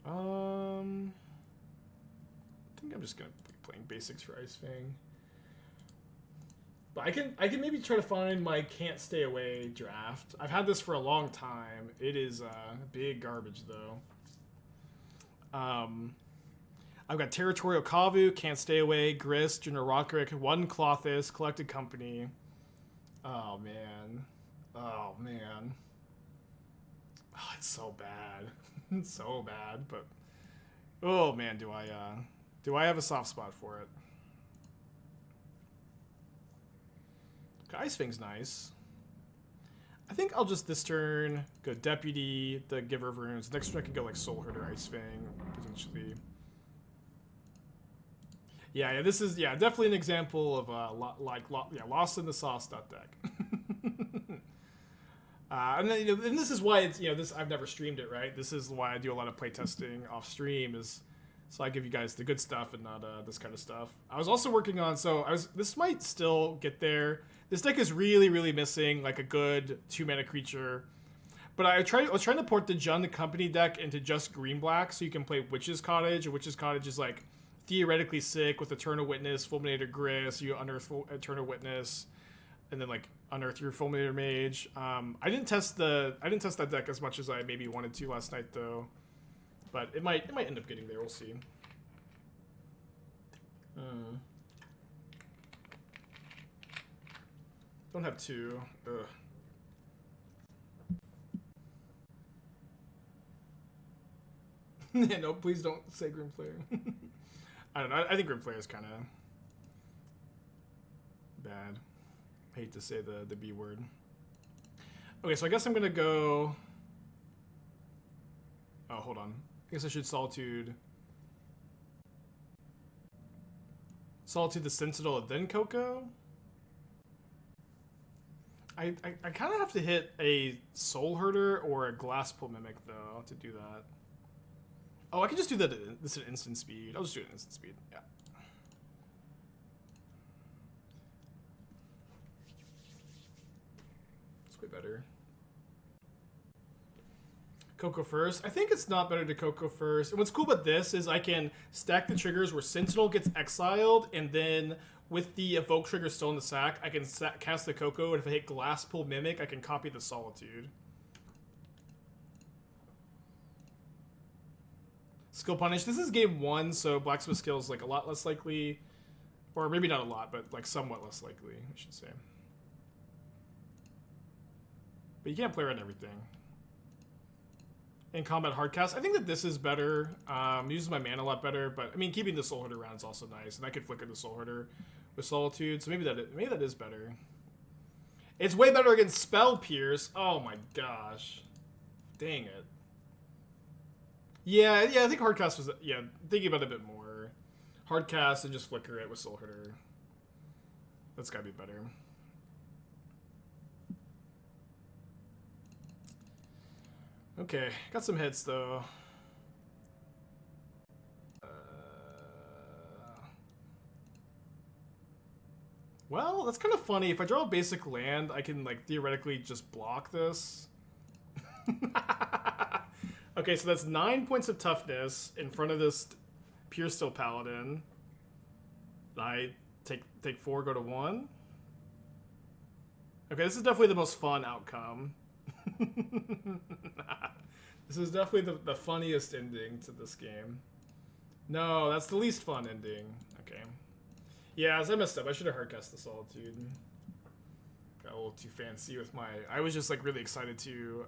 I think I'm just gonna be playing basics for Ice-Fang. But I can maybe try to find my Can't Stay Away draft. I've had this for a long time. It is big garbage though. I've got Territorial Kavu, Can't Stay Away, Grist, General Rockrick, 1 Clothis, Collected Company. Oh man. Oh man. Oh, it's so bad. It's so bad, but oh man, do I have a soft spot for it. Okay, Ice-Fang's nice. I think I'll just this turn go Deputy, the Giver of Runes. Next turn I can go like Soulherder, Ice-Fang, potentially. Yeah, this is definitely an example of lost in the sauce deck. And then and this is why it's this I've never streamed it, right? This is why I do a lot of playtesting off stream, is so I give you guys the good stuff and not this kind of stuff. I was also working on this might still get there. This deck is really, really missing like a good 2-mana creature. But I was trying to port the Jund Company deck into just green-black, so you can play Witch's Cottage. And Witch's Cottage is like theoretically sick with Eternal Witness, Fulminator Grist. You unearth Eternal Witness, and then like unearth your Fulminator Mage. I didn't test that deck as much as I maybe wanted to last night though, but it might end up getting there. We'll see. Don't have 2. Ugh. Yeah, no, please don't say Grim Player. I don't know. I think Grim Player is kind of bad. Hate to say the B word. Okay, so I guess I'm gonna go. Oh, hold on. I guess I should Solitude the Sentinel and then Coco. I kind of have to hit a Soulherder or a Glasspool Mimic though to do that. Oh, I can just do that. This at instant speed. I'll just do it at instant speed. Yeah. It's way better. Coco first. I think it's not better to Coco first. And what's cool about this is I can stack the triggers where Sentinel gets exiled, and then with the Evoke trigger still in the sack, I can cast the Coco, and if I hit Glasspool Mimic, I can copy the Solitude. Skill Punish. This is game 1, so Blacksmith skill is like a lot less likely. Or maybe not a lot, but like somewhat less likely, I should say. But you can't play around everything. In combat hardcast, I think that this is better. Uses my mana a lot better, but I mean keeping the Soulherder around is also nice, and I could flicker the Soulherder with Solitude, so maybe that is better. It's way better against Spell Pierce. Oh my gosh, dang it! Yeah, I think hardcast was thinking about it a bit more. Hardcast and just flicker it with Soulherder. That's gotta be better. Okay, got some hits though. Well, that's kind of funny. If I draw a basic land, I can like theoretically just block this. Okay, so that's 9 points of toughness in front of this Pure Steel Paladin. I take 4, go to 1. Okay, this is definitely the most fun outcome. This is definitely the funniest ending to this game. No, that's the least fun ending. Okay. Yeah, as I messed up, I should have hardcast the Solitude. Got a little too fancy with my... I was just like really excited to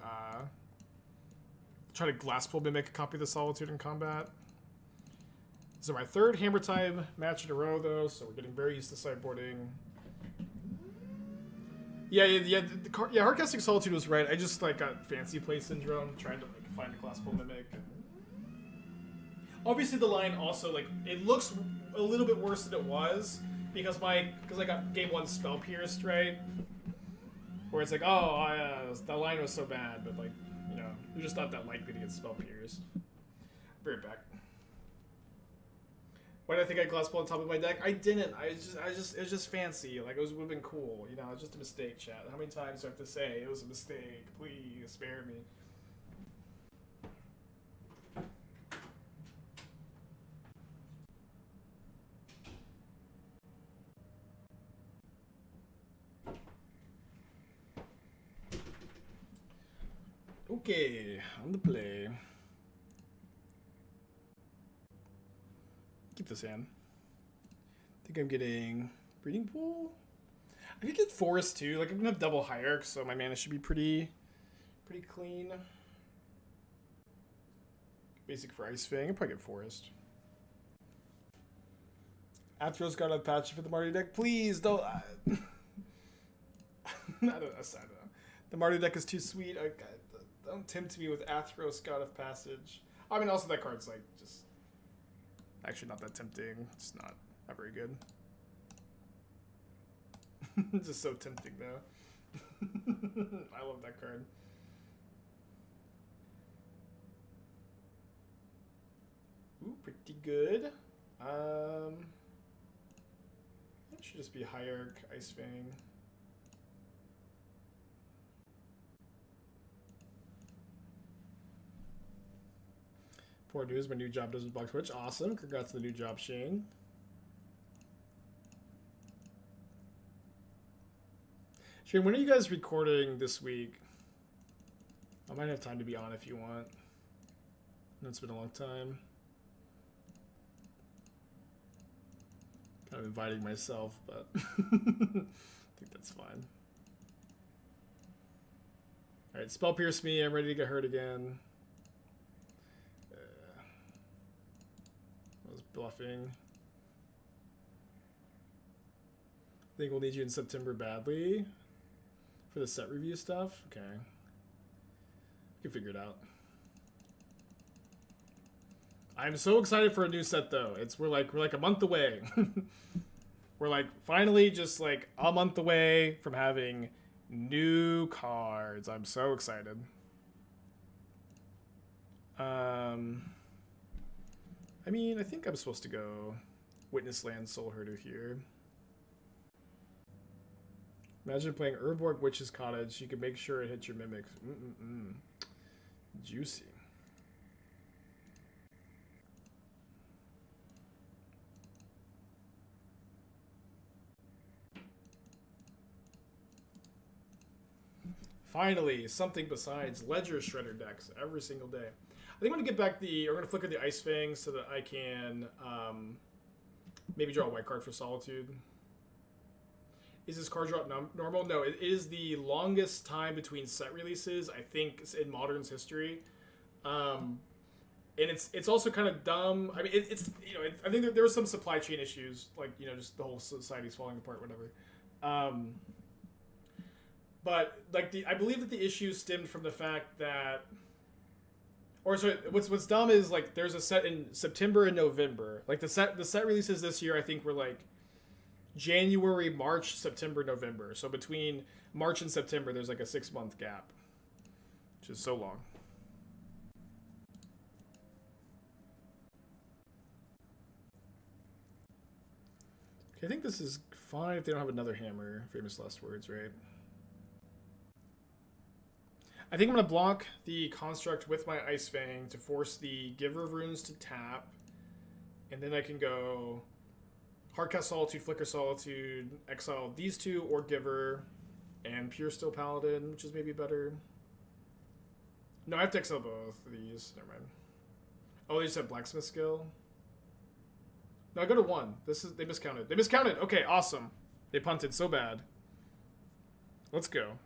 try to Glasspool mimic a copy of the Solitude in combat. This is my third Hammer Time match in a row though, so we're getting very used to sideboarding. Yeah, hardcasting Solitude was right. I just like got fancy play syndrome, trying to like find a Glasspool mimic. Obviously, the line also like it looks a little bit worse than it was because I got game 1 spell pierced, right? Where it's like, oh, that line was so bad, but like you're just not that likely to get spell pierced. Be right back. Why did I think I had Glasspool on top of my deck? I didn't. It was just fancy. Like, it would have been cool. You know, it's just a mistake, chat. How many times do I have to say it was a mistake? Please, spare me. Okay, on the play. Keep this hand. I think I'm getting Breeding Pool. I could get Forest too. Like I'm gonna have double Hierarch, so my mana should be pretty clean. Basic for Ice-Fang. I'll probably get Forest. Athros got a patch for the Marty deck. Please don't. I don't know. The Marty deck is too sweet. Don't tempt me with Athros God of Passage. I mean, also that card's like just actually not that tempting. It's not very good. Just so tempting though. I love that card. Ooh, pretty good. It should just be Hierarch, Ice-Fang. Poor news, my new job doesn't block Twitch. Awesome. Congrats on the new job, Shane. Shane, when are you guys recording this week? I might have time to be on if you want. I know it's been a long time. Kind of inviting myself, but I think that's fine. Alright, Spell Pierce me. I'm ready to get hurt again. I was bluffing. I think we'll need you in September badly for the set review stuff. Okay. We can figure it out. I'm so excited for a new set though. We're like a month away. We're like finally just like a month away from having new cards. I'm so excited. I mean, I think I'm supposed to go Witness Land Soulherder here. Imagine playing Urborg Witch's Cottage. You can make sure it hits your mimics. Juicy. Finally, something besides Ledger Shredder decks every single day. I think I'm going to get back I'm going to flicker the Ice-Fang so that I can maybe draw a white card for Solitude. Is this card drop normal? No, it is the longest time between set releases, I think, in Modern's history. And it's also kind of dumb. I mean, I think there were some supply chain issues, like, just the whole society's falling apart, whatever. But like I believe that the issue stemmed from the fact that Or so what's dumb is like there's a set in September and November. Like the set releases this year I think were like January, March, September, November. So between March and September there's like a 6-month gap. Which is so long. Okay, I think this is fine if they don't have another hammer. Famous last words, right? I think I'm going to block the construct with my Ice-Fang to force the Giver of Runes to tap. And then I can go Hardcast Solitude, Flicker Solitude, exile these two, or Giver, and Pure Steel Paladin, which is maybe better. No, I have to exile both of these. Never mind. Oh, they just have Blacksmith skill. No, I go to 1. They miscounted. They miscounted! Okay, awesome. They punted so bad. Let's go.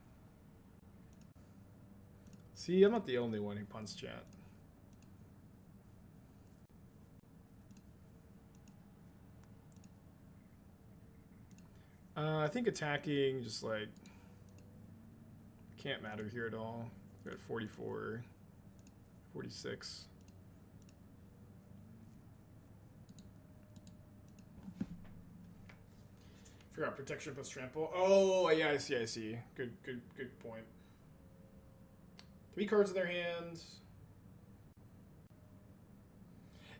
See, I'm not the only one who punts, chat. I think attacking just like can't matter here at all. We're at 44, 46. Figure out protection plus trample. Oh, yeah, I see. Good point. 3 cards in their hands.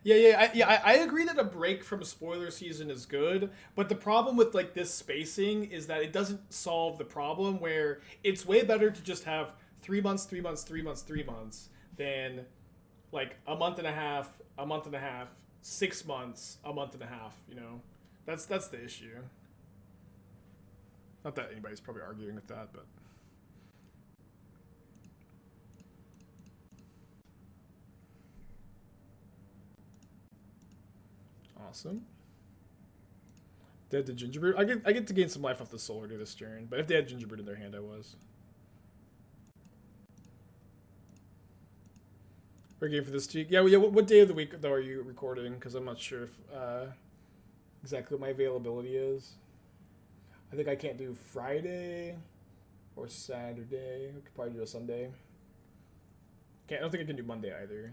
I agree that a break from spoiler season is good, but the problem with like this spacing is that it doesn't solve the problem where it's way better to just have 3 months, 3 months, 3 months, 3 months than like a month and a half, 6 months, a month and a half, you know? That's the issue. Not that anybody's probably arguing with that, but awesome. Dead to Gingerbread. I get to gain some life off the Soulherder this turn, but if they had Gingerbread in their hand, I was. We're game for this week. Yeah. What day of the week though are you recording? Because I'm not sure if exactly what my availability is. I think I can't do Friday or Saturday. We could probably do a Sunday. I don't think I can do Monday either.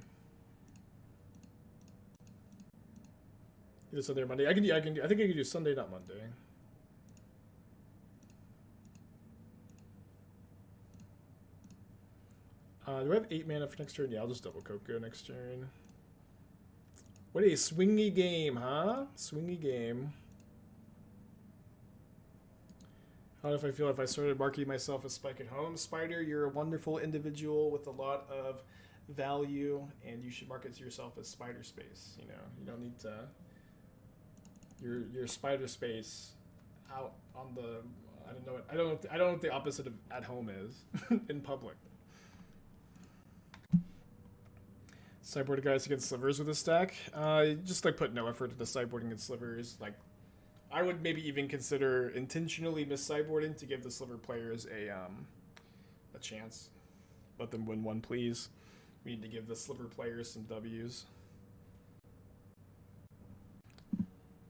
Either Sunday or Monday. I think I can do Sunday, not Monday. Do I have 8 mana for next turn? Yeah, I'll just double Coco next turn. What a swingy game, huh? Swingy game. How if I feel if I started marketing myself as Spike at Home? Spider, you're a wonderful individual with a lot of value, and you should market to yourself as Spider Space. You know, you don't need to. Your Spider Space out on the. I don't know what the opposite of at home is in public. Sideboard guys against slivers with this stack. Just like put no effort into sideboarding against slivers. Like, I would maybe even consider intentionally mis-sideboarding to give the sliver players a chance. Let them win one, please. We need to give the sliver players some W's.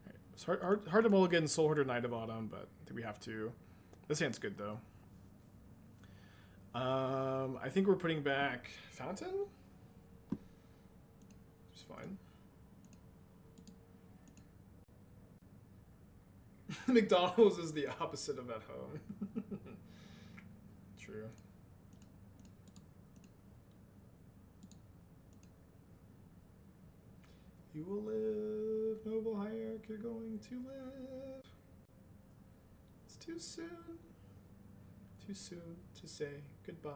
Right. It's hard to mulligan Soulherder Knight of Autumn, but I think we have to. This hand's good though. I think we're putting back Fountain. It's fine. McDonald's is the opposite of at home. True. You will live, Noble Hierarch, you're going to live. It's too soon to say goodbye.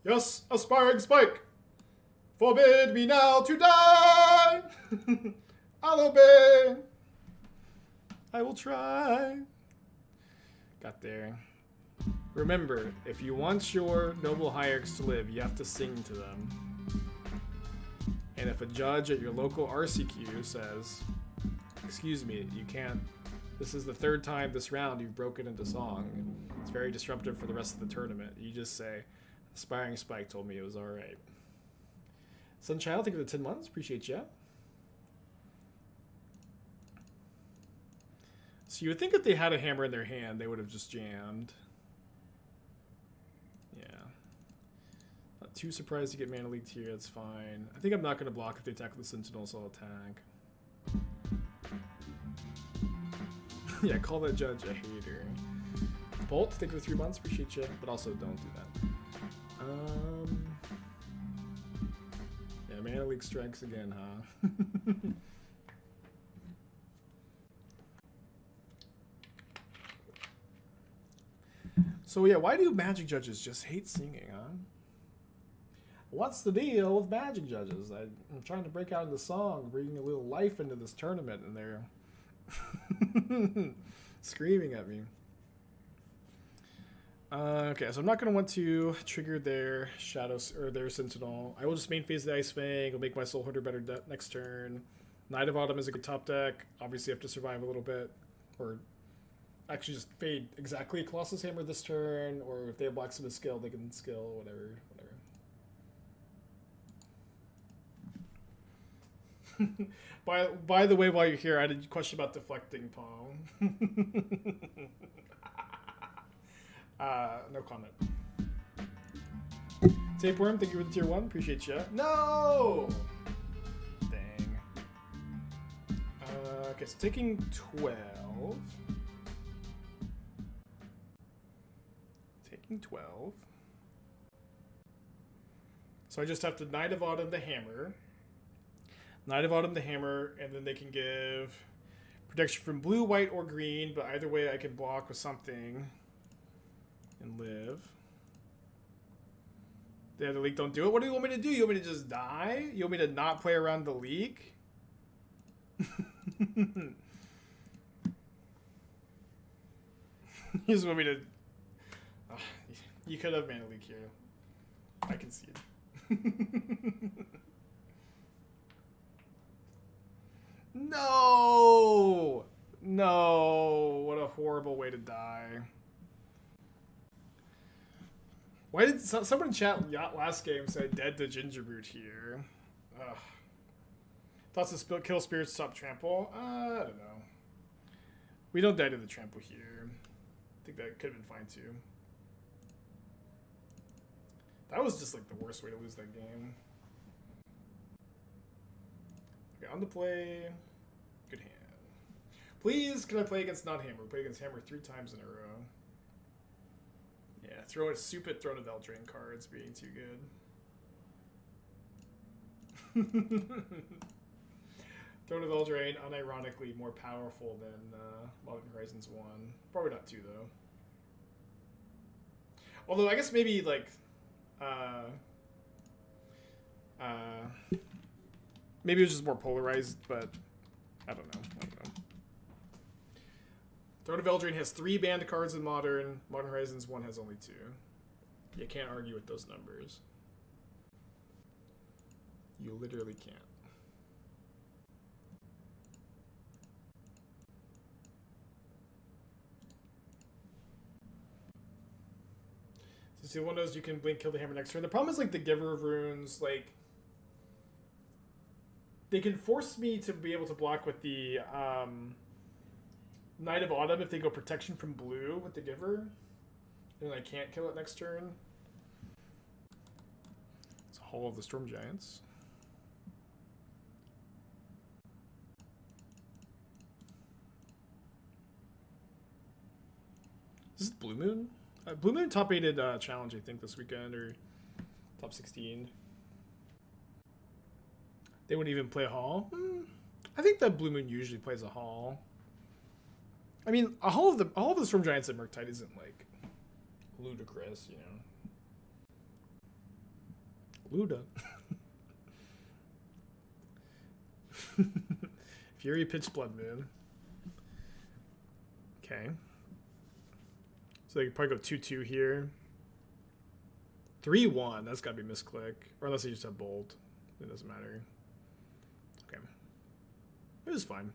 Yes, Aspiringspike, forbid me now to die. I'll obey. I will try. Got there. Remember, if you want your Noble Hierarchs to live, you have to sing to them. And if a judge at your local RCQ says, excuse me, you can't, this is the 3rd time this round you've broken into song, it's very disruptive for the rest of the tournament, you just say, Aspiringspike told me it was alright. Sunchild, thank you for the 10 months, appreciate ya. So you would think if they had a hammer in their hand, they would have just jammed. Yeah. too surprised to get mana leaked here. That's fine. I think I'm not going to block if they attack with the Sentinel, so I'll attack. Yeah, call that judge a hater. Bolt, thank you for 3 months. Appreciate you. But also don't do that. Yeah, mana leak strikes again, huh? So yeah, why do Magic judges just hate singing, huh? What's the deal with Magic judges? I'm trying to break out into song, bringing a little life into this tournament, and they're screaming at me. Okay, so I'm not going to want to trigger their Shadows or their Sentinel. I will just main phase the Ice-Fang. It'll make my Soulherder better next turn. Knight of Autumn is a good top deck. Obviously, I have to survive a little bit, or actually just fade exactly Colossus Hammer this turn, or if they have Blacksmith skill, they can skill, whatever. By the way, while you're here, I had a question about deflecting Pong. No comment. Tapeworm, thank you for the tier 1. Appreciate you. No! Dang. Okay, so taking 12. Taking 12. So I just have to Knight of Autumn the Hammer. Knight of Autumn the Hammer, and then they can give protection from blue, white, or green, but either way I can block with something and live. The other leak don't do it. What do you want me to do? You want me to just die? You want me to not play around the leak? You just want me to... you could have mana leak here. I can see it. No! No! What a horrible way to die. Why did someone in chat last game say dead to Gingerbrute here? Ugh. Thoughts to kill spirits, stop trample? I don't know. We don't die to the trample here. I think that could have been fine too. That was just like the worst way to lose that game. Okay, on the play. Good hand. Please, can I play against not Hammer? Play against Hammer 3 times in a row. Yeah, throw a soup at Throne of Eldraine cards being too good. Throne of Eldraine, unironically more powerful than Modern Horizons 1. Probably not 2 though. Although I guess maybe like maybe it was just more polarized, but I don't know. Throne of Eldraine has 3 banned cards in Modern. Modern Horizons 1 has only 2. You can't argue with those numbers. You literally can't. So see, one knows you can blink, kill the Hammer next turn. The problem is like the Giver of Runes, like they can force me to be able to block with the Knight of Autumn if they go protection from blue with the Giver. And I can't kill it next turn. It's a Hall of the Storm Giants. Is this Blue Moon? Blue Moon top 8'd challenge, I think, this weekend, or top 16. They wouldn't even play a Hall. I think that Blue Moon usually plays a Hall. I mean, a Hall of the Storm Giants at Murktide isn't like ludicrous, you know. Luda. Fury Pitch Blood Moon. Okay. So they could probably go 2-2 here. 3-1. That's got to be misclick. Or unless they just have Bolt. It doesn't matter. Okay. It was fine.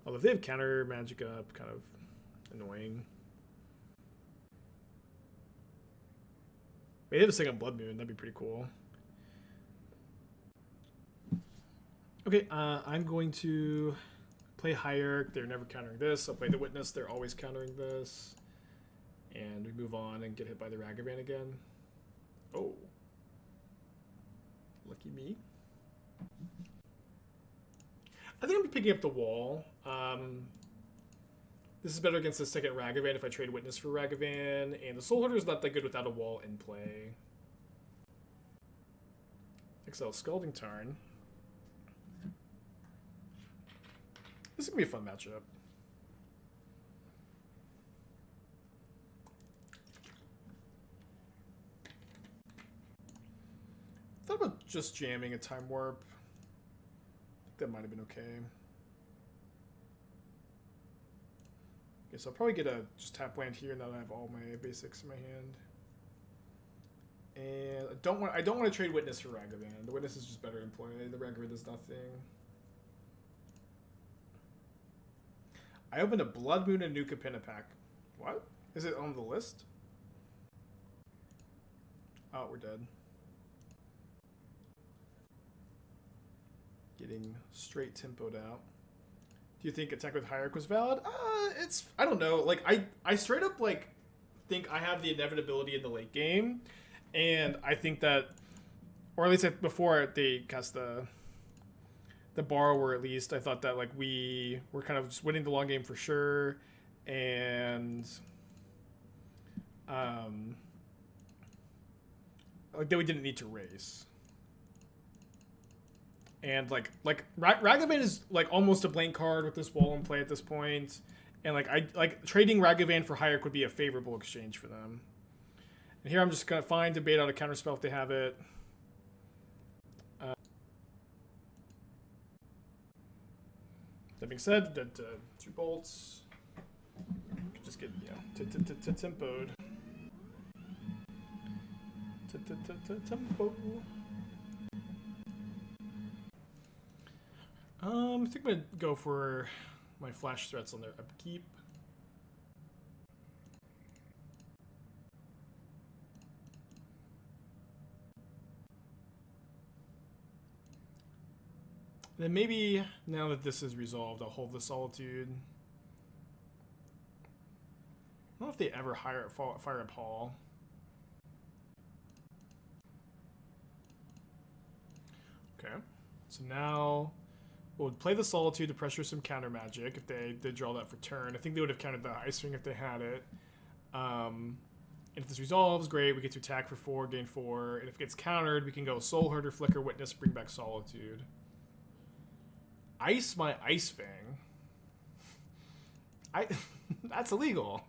Although if they have counter magic up, kind of annoying. They have a second Blood Moon. That'd be pretty cool. Okay, I'm going to play Hierarch. They're never countering this. I'll play the Witness. They're always countering this. And we move on and get hit by the Ragavan again. Oh. Lucky me. I think I'm picking up the wall. This is better against the second Ragavan if I trade Witness for Ragavan, and the Soulherder is not that good without a wall in play. XL Scalding Tarn. This is going to be a fun matchup. Thought about just jamming a Time Warp. I think that might have been okay. Okay, so I'll probably get a just tap land here now that I have all my basics in my hand. And I don't want to trade Witness for Ragavan. The Witness is just better in play. The Ragavan does nothing. I opened a Blood Moon and Nuka Pinnapack. What? Is it on the list? Oh, we're dead. Getting straight tempoed out. Do you think Attack with Hierarch was valid? I don't know. Like, I straight up, like, think I have the inevitability in the late game. And I think that, or at least before they cast the Borrower, at least, I thought that, like, we were kind of just winning the long game for sure. And, like, that we didn't need to race. And like Ragavan is like almost a blank card with this wall in play at this point, and like trading Ragavan for Hierarch would be a favorable exchange for them. And here I'm just gonna to bait out a counterspell if they have it. That being said, that 2 bolts. Could just get tempoed. Tempo. I think I'm gonna go for my flash threats on their upkeep. Then maybe now that this is resolved, I'll hold the Solitude. I don't know if they ever fire up Hall. Okay, so now we'll play the Solitude to pressure some counter magic if they did draw that for turn. I think they would have countered the Ice-Fang if they had it. And if this resolves, great, we get to attack for 4, gain 4. And if it gets countered, we can go Soulherder, Flicker, Witness, bring back Solitude. Ice my Ice-Fang. That's illegal.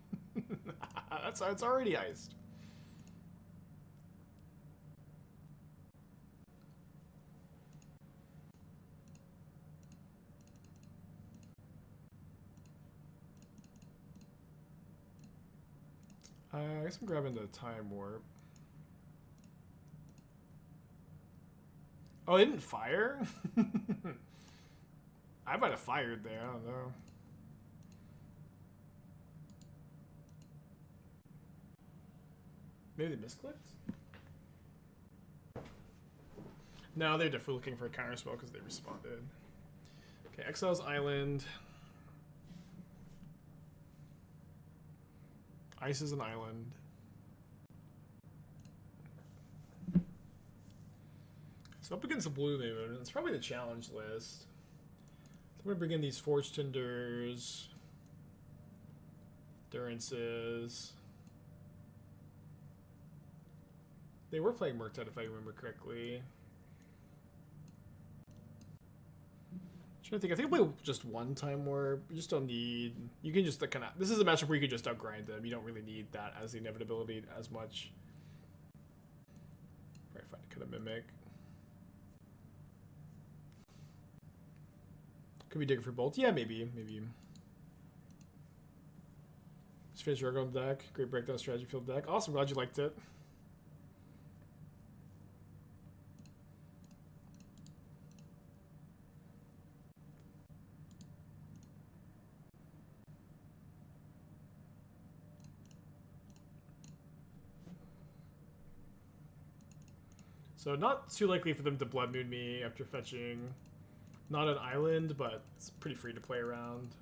It's already iced. I guess I'm grabbing the Time Warp. Oh, it didn't fire? I might have fired there, I don't know. Maybe they misclicked? No, they're definitely looking for a counterspell because they responded. Okay, Exile's Island. Ice is an island. So up against the Blue Moon, it's probably the challenge list. So I'm going to bring in these Forge-Tenders, Durances. They were playing Murktide if I remember correctly. I think we play just one Time Warp. You just don't need. You can just kind of. This is a matchup where you can just outgrind them. You don't really need that as the inevitability as much. Probably find a kind of Mimic. Could be Digger for Bolt. Yeah, maybe. Just finish your Argon deck. Great breakdown strategy field deck. Awesome. Glad you liked it. So not too likely for them to Blood Moon me after fetching not an island, but it's pretty free to play around.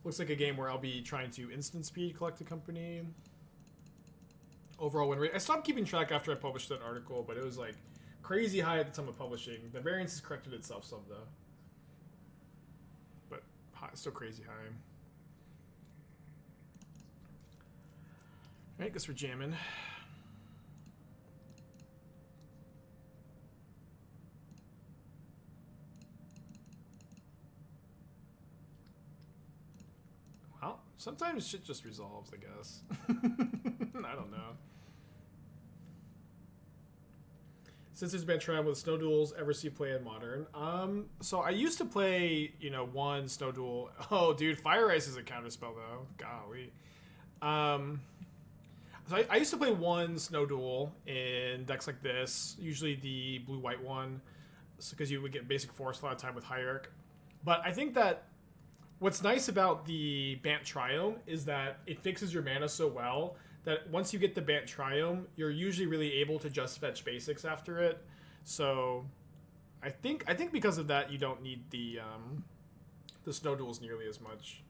Looks like a game where I'll be trying to instant speed collect a company. Overall win rate. I stopped keeping track after I published that article, but it was like crazy high at the time of publishing. The variance has corrected itself some though. But high, still crazy high. Alright, guess we're jamming. Well, sometimes shit just resolves, I guess. I don't know. Since there's been a trend with snow duels, ever see play in Modern? So I used to play, you know, one snow duel. Oh, dude, Fire Ice is a counterspell though. Golly. So I used to play one snow duel in decks like this, usually the blue-white one, because you would get basic forest a lot of time with Hierarch. But I think that what's nice about the Bant Triome is that it fixes your mana so well that once you get the Bant Triome, you're usually really able to just fetch basics after it. So I think because of that, you don't need the snow duels nearly as much.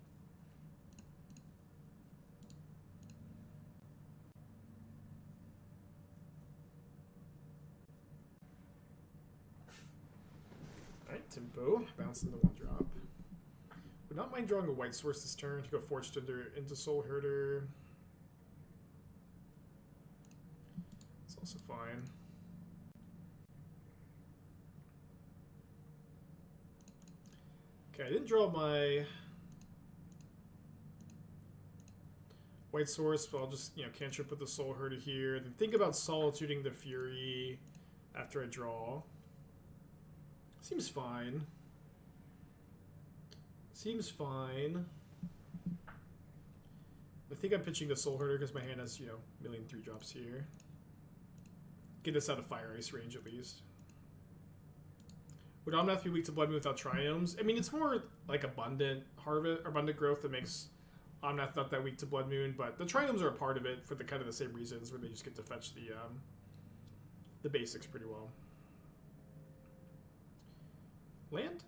Alright, Tempo, bouncing the 1-drop. Would not mind drawing a white source this turn to go Forge-Tender into Soulherder. It's also fine. Okay, I didn't draw my white source, but I'll just, you know, cantrip with the Soulherder here. Then think about Solituding the Fury after I draw. Seems fine. Seems fine. I think I'm pitching the Soulherder because my hand has, you know, a million 3-drops here. Get this out of Fire Ice range at least. Would Omnath be weak to Blood Moon without Triomes? I mean, it's more like abundant harvest, or abundant growth that makes Omnath not that weak to Blood Moon, but the Triomes are a part of it for the kind of the same reasons, where they just get to fetch the basics pretty well. Land?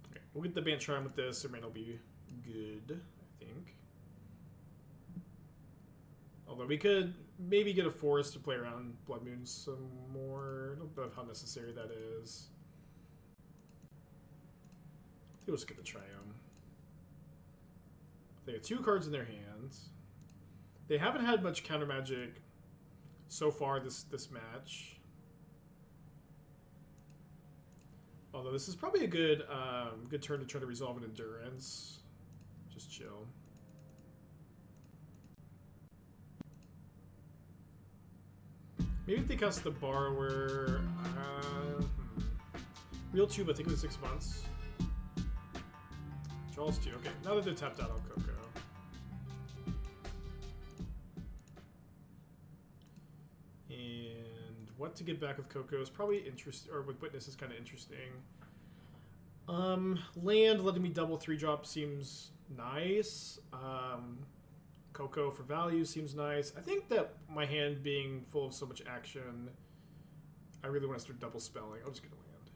Okay, we'll get the Bant Triome with this. Our mana will be good, I think. Although we could maybe get a forest to play around Blood Moon some more. I don't know how necessary that is. I think we'll just get the Triome. They have 2 cards in their hands. They haven't had much counter magic so far this match. Although this is probably a good good turn to try to resolve an Endurance. Just chill. Maybe if they cast the Borrower. Real Tube, I think it was 6 months. Draws 2. Okay, now that they're tapped out, I'll Coco. And what to get back with Coco is probably interesting, or with Witness is kind of interesting. Land letting me double 3-drop seems nice. Coco for value seems nice. I think that my hand being full of so much action, I really want to start double spelling. I'll just get a land.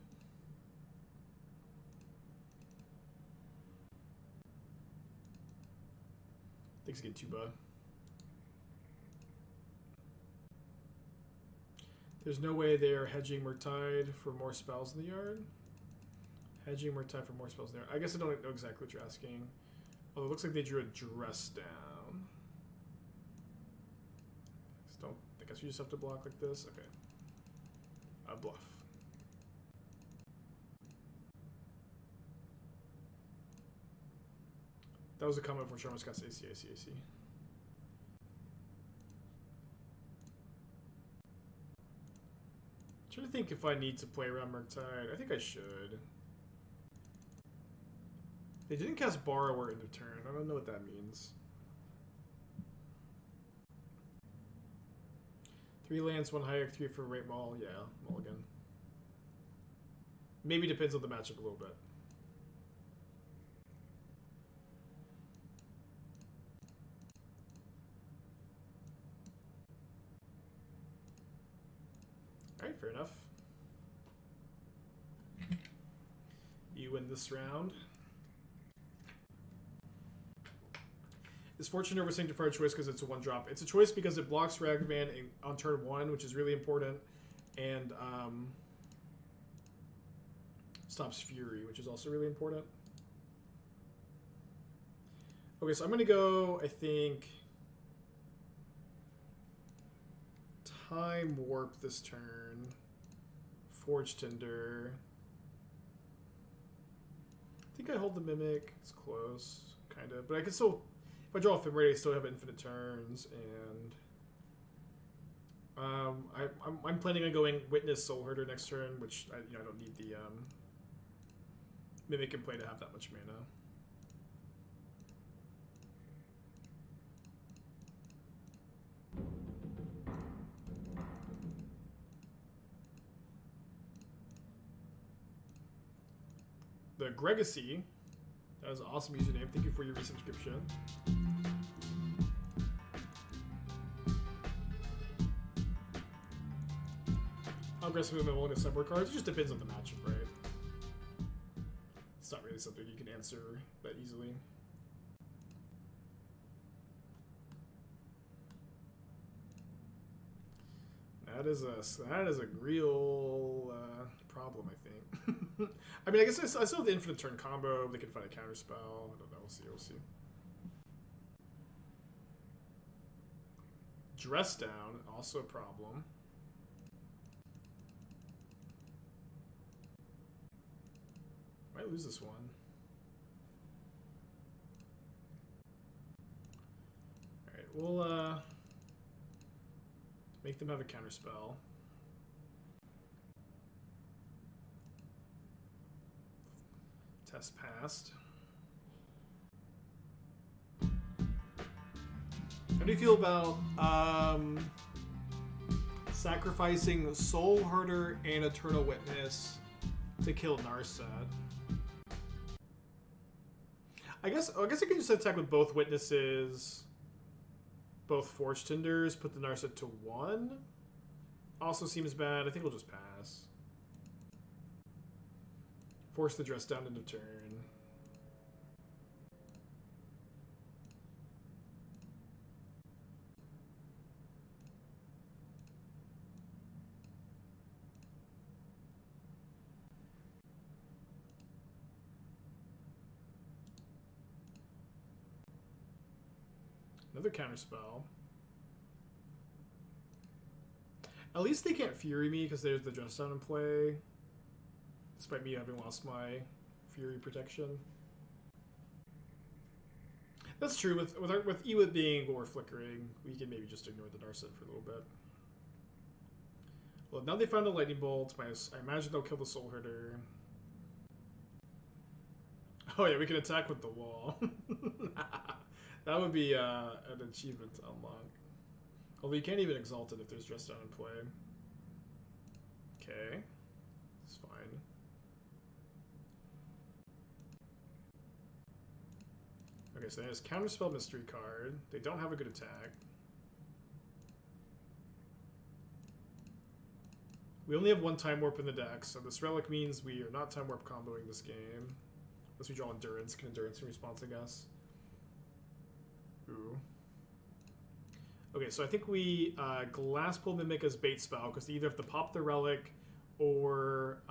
Thanks again, Tuba. There's no way they're hedging Murktide for more spells in the yard. Hedging Murktide for more spells in the yard. I guess I don't know exactly what you're asking. Although it looks like they drew a dress down. I guess you just have to block like this. Okay. Bluff. That was a comment from Sharma Scott's AC. Trying to think if I need to play around Murktide. I think I should. They didn't cast Borrower into turn. I don't know what that means. 3 lands, 1 Hierarch, 3 for Rate Maul. Yeah, mulligan. Maybe depends on the matchup a little bit. Alright, fair enough. you win this round. Is Fortune over Sanctifier a choice because it's a 1-drop? It's a choice because it blocks Ragavan on turn 1, which is really important, and stops Fury, which is also really important. Okay, so I'm going to go, I think, Time Warp this turn. Forge-Tender. I think I hold the Mimic. It's close, kind of. But I can still... If I draw Ephemerate, I still have infinite turns, and I'm planning on going Witness Soulherder next turn, which I don't need the Mimic in play to have that much mana. The Gregacy. That was an awesome username. Thank you for your resubscription. How aggressive am I willing to sideboard cards? It just depends on the matchup, right? It's not really something you can answer that easily. That is a real problem, I think. I mean, I guess I still have the infinite turn combo. They can find a counter spell. I don't know. We'll see. We'll see. Dress down, also a problem. Might lose this one. All right, we'll make them have a counter spell. Test passed. How do you feel about sacrificing Soulherder and Eternal Witness to kill Narset? I guess I can just attack with both Witnesses, both Forge-Tenders, put the Narset to 1. Also seems bad. I think we'll just pass. Force the dress down into turn. Another counterspell. At least they can't Fury me because there's the dress down in play. Despite me having lost my Fury protection. That's true. With Ewit being what we're flickering, we can maybe just ignore the Narset for a little bit. Well, now they found a Lightning Bolt. I imagine they'll kill the Soulherder. Oh yeah, we can attack with the wall. That would be an achievement to unlock. Although you can't even exalt it if there's dress down in play. Okay. It's fine. Okay, so there's Counterspell Mystery card. They don't have a good attack. We only have one Time Warp in the deck, so this relic means we are not Time Warp comboing this game. Unless we draw Endurance. Can Endurance in response, I guess. Ooh. Okay, so I think we Glasspool Mimic as bait spell, because they either have to pop the relic or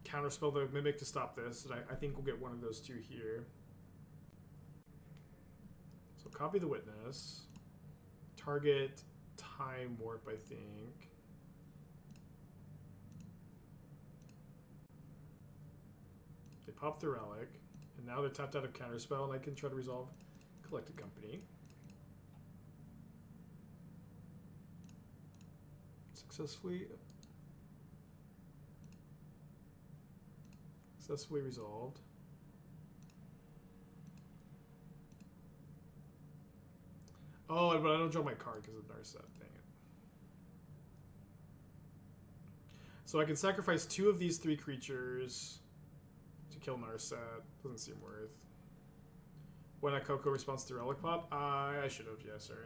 counterspell the Mimic to stop this. And I think we'll get one of those two here. So copy the Witness. Target Time Warp, I think. They pop the relic. And now they're tapped out of counterspell, and I can try to resolve Collected Company. Successfully resolved. Oh, but I don't draw my card because of Narset. Dang it. So I can sacrifice 2 of these 3 creatures to kill Narset. Doesn't seem worth. When a Coco responds to Relic Pop? I should have, yeah, sorry.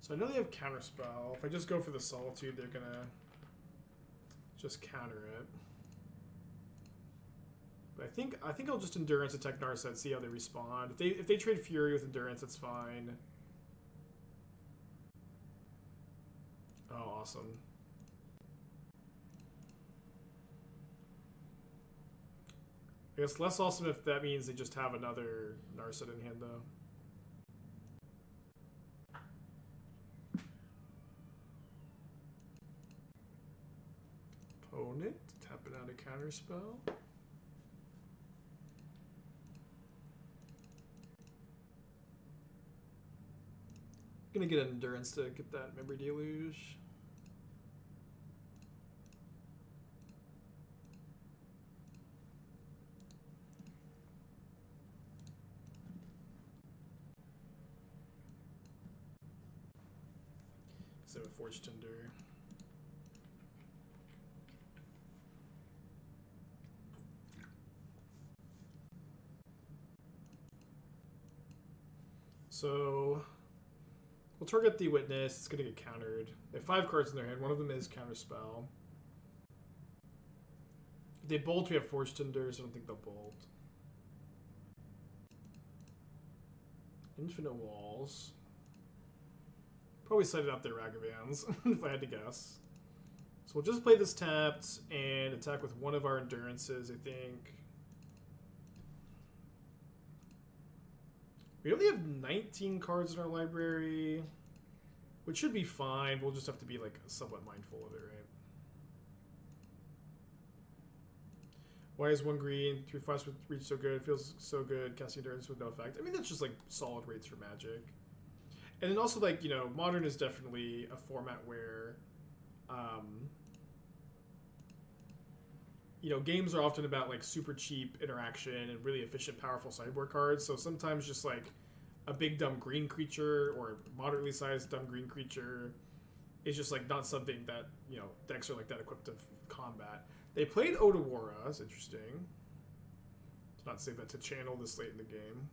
So So I know they have Counterspell. If I just go for the Solitude, they're gonna just counter it. But I think I'll just Endurance attack Narset, see how they respond. If they trade Fury with Endurance, that's fine. Oh, awesome. I guess less awesome if that means they just have another Narset in hand, though. Opponent, tapping out a Counterspell. Gonna get an Endurance to get that Memory Deluge. So a Forge-Tender. So we'll target the Witness. It's going to get countered. They have 5 cards in their hand. One of them is Counterspell. If they bolt, we have Forge-Tenders. I don't think they'll bolt. Infinite Walls. Probably cited out their Ragavans, if I had to guess. So we'll just play this tapped and attack with one of our Endurances, I think. We only have 19 cards in our library, which should be fine. We'll just have to be like somewhat mindful of it, right? Why is 1 green, 3 flash with reach so good? It feels so good. Casting Endurance with no effect. I mean, that's just like solid rates for Magic. And then also, like, you know, Modern is definitely a format where, you know, games are often about, like, super cheap interaction and really efficient, powerful sideboard cards. So sometimes just, like, a big, dumb green creature or moderately sized dumb green creature is just, like, not something that, you know, decks are, like, that equipped to combat. They played Otawara. That's interesting. Let's not save that to channel this late in the game.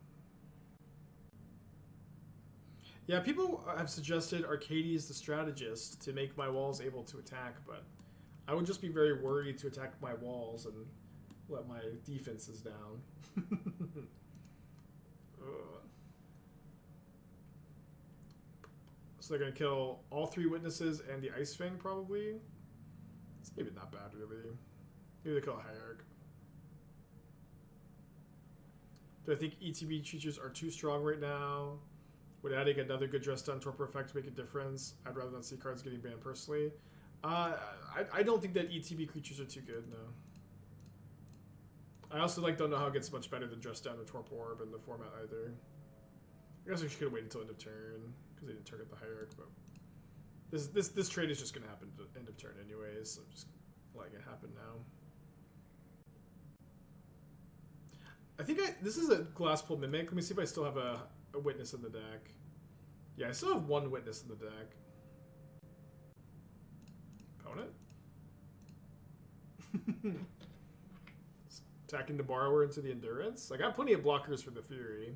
Yeah, people have suggested Arcades the Strategist to make my walls able to attack, but I would just be very worried to attack my walls and let my defenses down. So they're going to kill all 3 Witnesses and the Ice-Fang, probably? It's maybe not bad, really. Maybe they kill a Hierarch. Do I think ETB creatures are too strong right now? Would adding another good dress down torpor effect make a difference? I'd rather not see cards getting banned personally. I don't think that ETB creatures are too good, no. I also don't know how it gets much better than dress down or torpor orb in the format either. I guess I should have waited until end of turn because they didn't target the Hierarch, but this trade is just gonna happen at end of turn anyways, so I'm just letting it happen now. I think this is a Glasspool Mimic. Let me see if I still have a Witness in the deck. Yeah, I still have 1 Witness in the deck. Opponent? Attacking the Borrower into the Endurance? I got plenty of blockers for the Fury.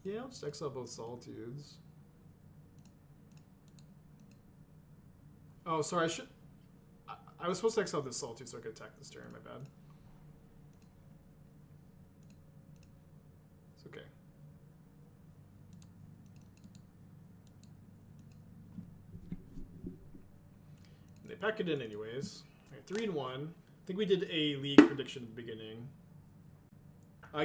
Yeah, I'll just exile both Solitudes. Oh, sorry, I was supposed to exile this Solitude so I could attack this turn, my bad. It's okay. They pack it in anyways. Okay, 3-1. I think we did a league prediction at the beginning.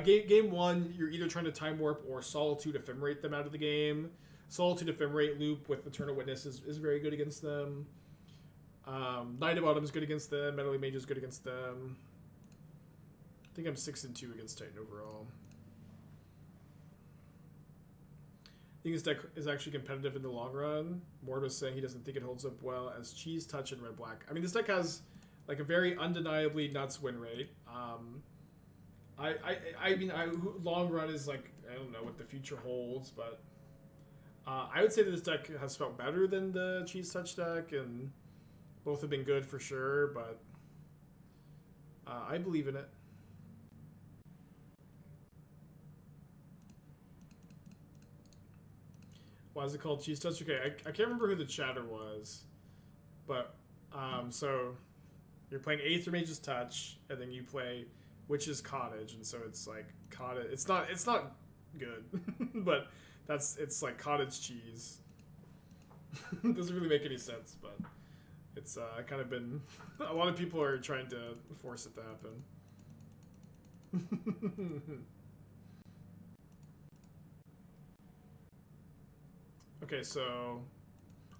Game 1, you're either trying to Time Warp or Solitude Ephemerate them out of the game. Solitude Ephemerate loop with Eternal Witness is very good against them. Knight of Autumn is good against them. Meddling Mage is good against them. I think I'm 6-2 against Titan overall. I think this deck is actually competitive in the long run. Mord was saying he doesn't think it holds up well as Cheese Touch and Red Black. I mean, this deck has like a very undeniably nuts win rate. I mean, long run is like, I don't know what the future holds, but I would say that this deck has felt better than the Cheese Touch deck, and both have been good for sure, but I believe in it. Why is it called Cheese Touch? Okay, I can't remember who the chatter was, but so you're playing Aether Mage's Touch, and then you play Witch's Cottage, and so it's like cottage. It's not good, but it's like cottage cheese. It doesn't really make any sense, but it's kind of been a lot of people are trying to force it to happen. Okay, so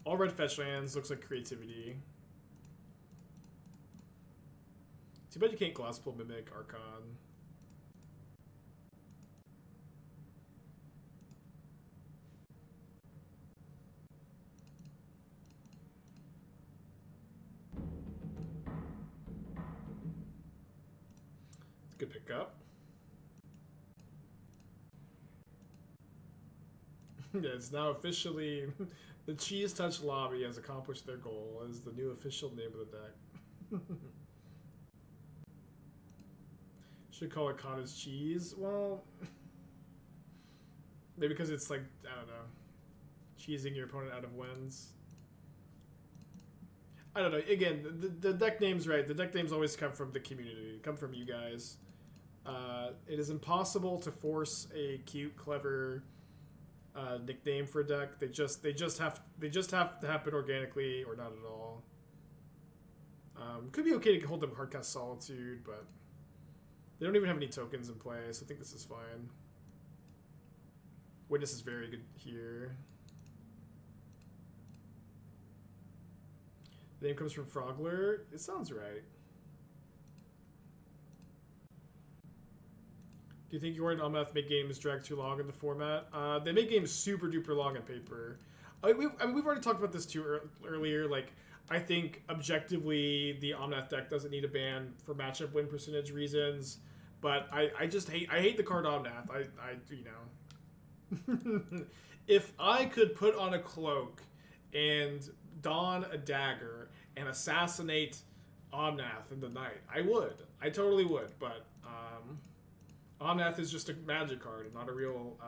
all red fetch lands looks like creativity. Too bad you can't Glasspool Mimic Archon. It's a good pickup. Yeah, it's now officially the Cheese Touch Lobby has accomplished their goal as the new official name of the deck. Should call it Cottage Cheese. Well, maybe because it's like, I don't know, cheesing your opponent out of wins. I don't know. Again, the deck name's right. The deck names always come from the community, come from you guys. It is impossible to force a cute, clever nickname for a deck. They just have to happen organically or not at all. Could be okay to hold them hardcast Solitude, but they don't even have any tokens in play, so I think this is fine. Witness is very good here. The name comes from Frogler. It sounds right. Do you think Yorn and Almath make games drag too long in the format? They make games super duper long on paper. I mean, we've already talked about this too earlier. Like, I think objectively the Omnath deck doesn't need a ban for matchup win percentage reasons, but I just hate the card Omnath. I you know, if I could put on a cloak and don a dagger and assassinate Omnath in the night, I would. I totally would. But Omnath is just a magic card, not a real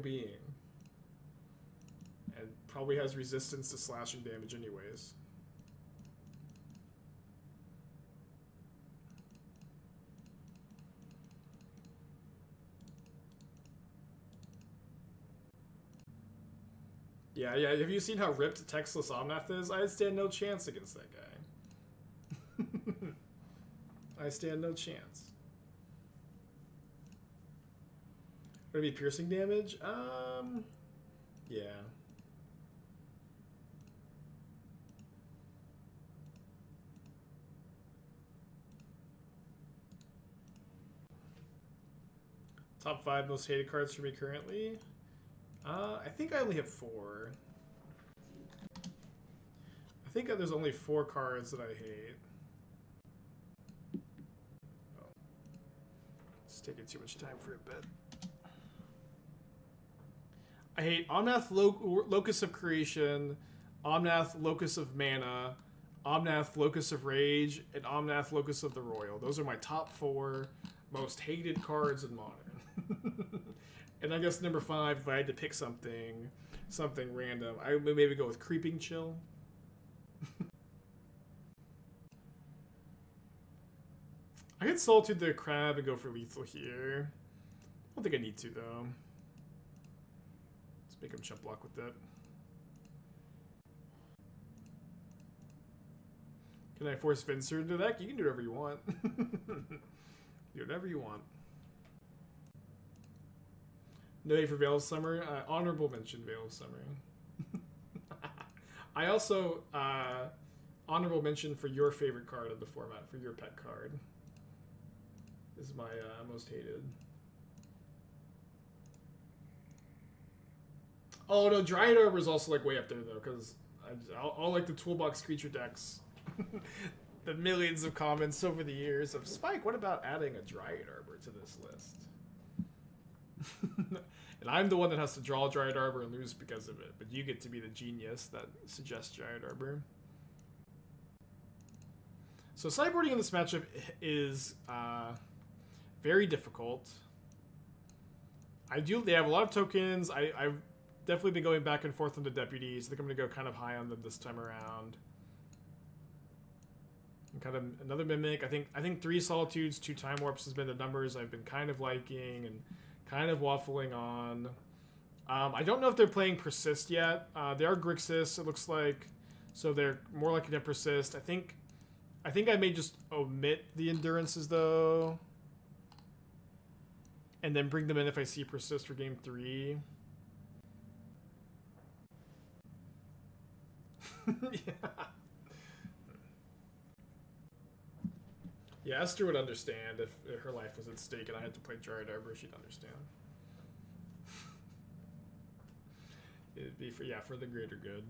being. And probably has resistance to slashing damage anyways. Yeah. Have you seen how ripped Textless Omnath is? I stand no chance against that guy. I stand no chance. Gonna be piercing damage? Yeah. Top 5 most hated cards for me currently? I think I only have 4. I think there's only 4 cards that I hate. Oh. It's taking too much time for a bit. I hate Omnath Locus of Creation, Omnath Locus of Mana, Omnath Locus of Rage, and Omnath Locus of the Royal. Those are my top 4 most hated cards in Modern. And I guess number 5, if I had to pick something random, I would maybe go with Creeping Chill. I could Solitude the Crab and go for lethal here. I don't think I need to, though. Let's make him chump block with that. Can I force Venser into the deck? You can do whatever you want. Do whatever you want. No hate for Veil of Summer. Honorable mention Veil of Summer. I also honorable mention for your favorite card of the format, for your pet card. This is my most hated. Oh no, Dryad Arbor is also like way up there though, because I'll like the toolbox creature decks. The millions of comments over the years of Spike, what about adding a Dryad Arbor to this list? And I'm the one that has to draw Dryad Arbor and lose because of it, but you get to be the genius that suggests Dryad Arbor. So sideboarding in this matchup is very difficult. They have a lot of tokens. I've definitely been going back and forth on the deputies. I think I'm going to go kind of high on them this time around. And kind of another mimic. I think 3 solitudes, 2 time warps has been the numbers I've been kind of liking and kind of waffling on. I don't know if they're playing persist yet. They are Grixis, it looks like, so they're more likely to persist. I think I may just omit the endurances though, and then bring them in if I see persist for game 3. Yeah. Yeah, Esther would understand if her life was at stake and I had to play Dryad Arbor, she'd understand. It'd be for the greater good.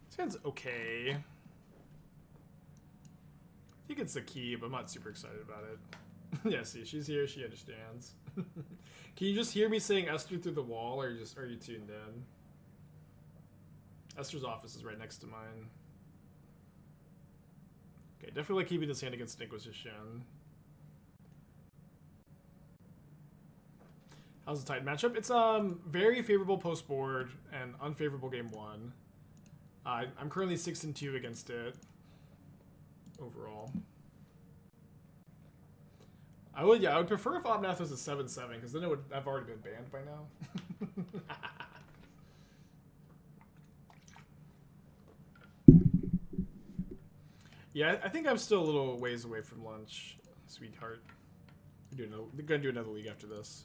This hand's okay. I think it's the key, but I'm not super excited about it. Yeah, see, she's here, she understands. Can you just hear me saying Esther through the wall, or are you tuned in? Esther's office is right next to mine. Okay, definitely keeping this hand against Inquisition. How's the Titan matchup? It's very favorable post board and unfavorable game 1. I'm currently 6-2 against it overall. I would prefer if Omnath was a 7/7 because then it would have already been banned by now. Yeah, I think I'm still a little ways away from lunch, sweetheart. We're gonna do another league after this.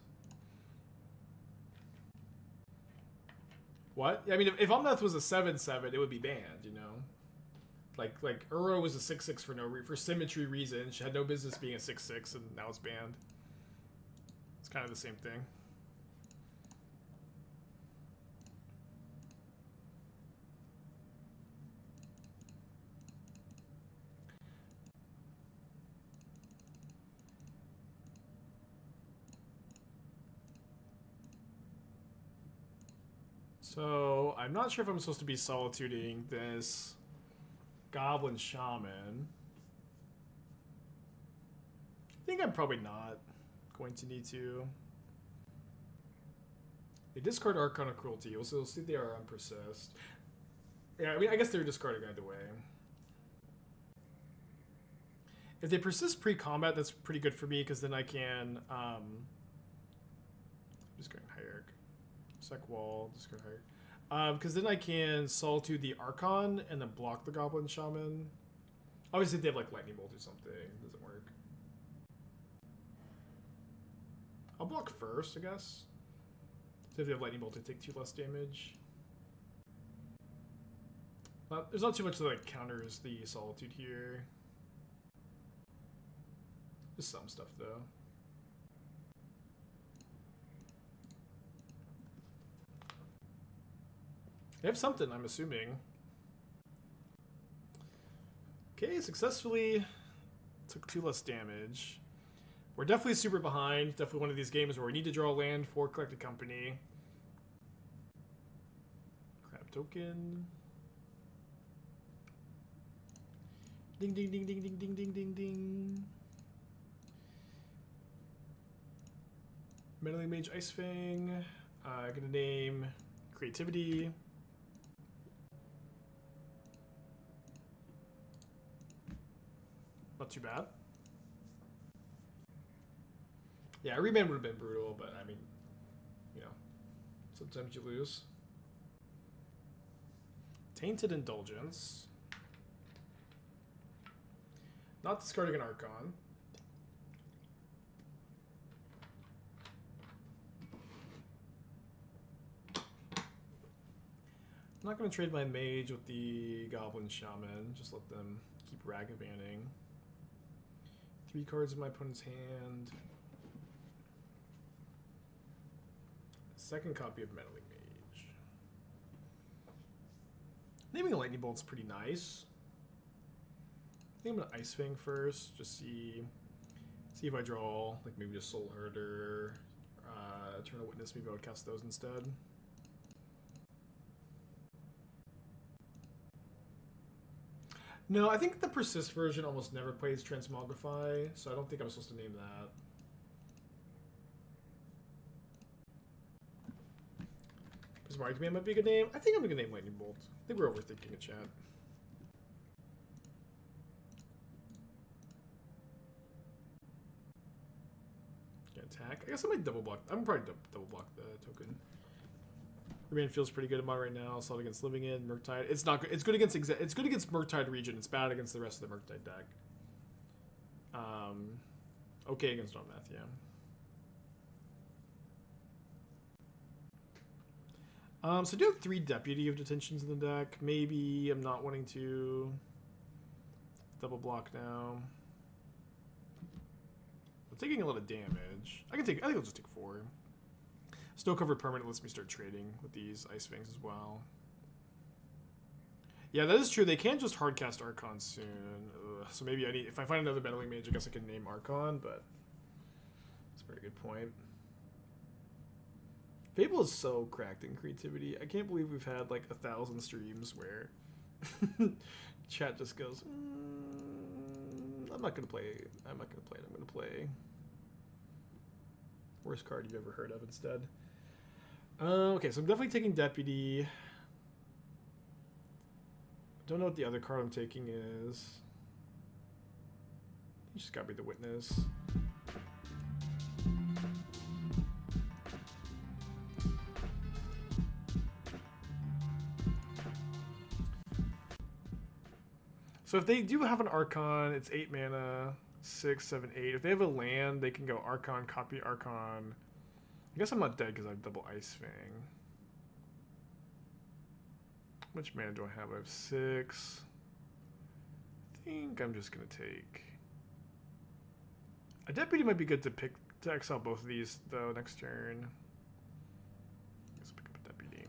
What? I mean, if Omnath was a 7/7, it would be banned, you know? Like Uro was a 6/6 for symmetry reasons. She had no business being a 6/6, and now it's banned. It's kind of the same thing. So I'm not sure if I'm supposed to be solituding this Goblin Shaman. I think I'm probably not going to need to. They discard Archon of Cruelty. We'll see if they are on Persist. Yeah, I mean, I guess they're discarding either way. If they persist pre-combat, that's pretty good for me, because then I can... discard Hierarch. Sec Wall, discard Hierarch. Because then I can Solitude the Archon and then block the Goblin Shaman. Obviously, if they have like Lightning Bolt or something, it doesn't work. I'll block first, I guess. So if they have Lightning Bolt, they take 2 less damage. There's not too much that like counters the Solitude here. Just some stuff though. They have something, I'm assuming. Okay, successfully took 2 less damage. We're definitely super behind. Definitely one of these games where we need to draw land for Collected Company. Crab token. Ding, ding, ding, ding, ding, ding, ding, ding, ding. Meddling Mage, Ice-Fang. Gonna name Creativity. Not too bad. Yeah, a reman would have been brutal, but I mean, you know, sometimes you lose. Tainted Indulgence. Not discarding an Archon. I'm not going to trade my Mage with the Goblin Shaman. Just let them keep Ragavanning. 3 cards in my opponent's hand. Second copy of Meddling Mage. Naming a Lightning Bolt's pretty nice. I think I'm gonna Ice-Fang first, just see if I draw like maybe just Soulherder, Eternal Witness. Maybe I would cast those instead. No, I think the persist version almost never plays transmogrify, so I don't think I'm supposed to name that. Prismatic Command might be a good name. I think I'm gonna name Lightning Bolt. I think we're overthinking it, chat. Attack. I guess I might double block. I'm probably double block the token. Remain feels pretty good in mine right now. Solid against Living In, Murktide. It's not good. It's good against it's good against Murktide region. It's bad against the rest of the Murktide deck. Okay against Nomnath, yeah. So I do have 3 Deputy of Detentions in the deck. Maybe I'm not wanting to double block now. I'm taking a lot of damage. I think I'll just take 4. Snow Covered Permanent lets me start trading with these Ice-Fangs as well. Yeah, that is true. They can't just hardcast Archon soon. Ugh. So maybe I need, if I find another Meddling Mage, I guess I can name Archon, but that's a very good point. Fable is so cracked in creativity. I can't believe we've had like 1,000 streams where chat just goes, I'm not gonna play. I'm not gonna play it. I'm gonna play. Worst card you've ever heard of instead. Okay, so I'm definitely taking Deputy. Don't know what the other card I'm taking is. You just gotta be the Witness. So if they do have an Archon, it's 8 mana, 6, 7, 8. If they have a land, they can go Archon, copy Archon. I guess I'm not dead because I have double Ice-Fang. How much mana do I have? I have 6. I think I'm just going to take... A Deputy might be good to pick to exile both of these, though, next turn. Let's pick up a Deputy.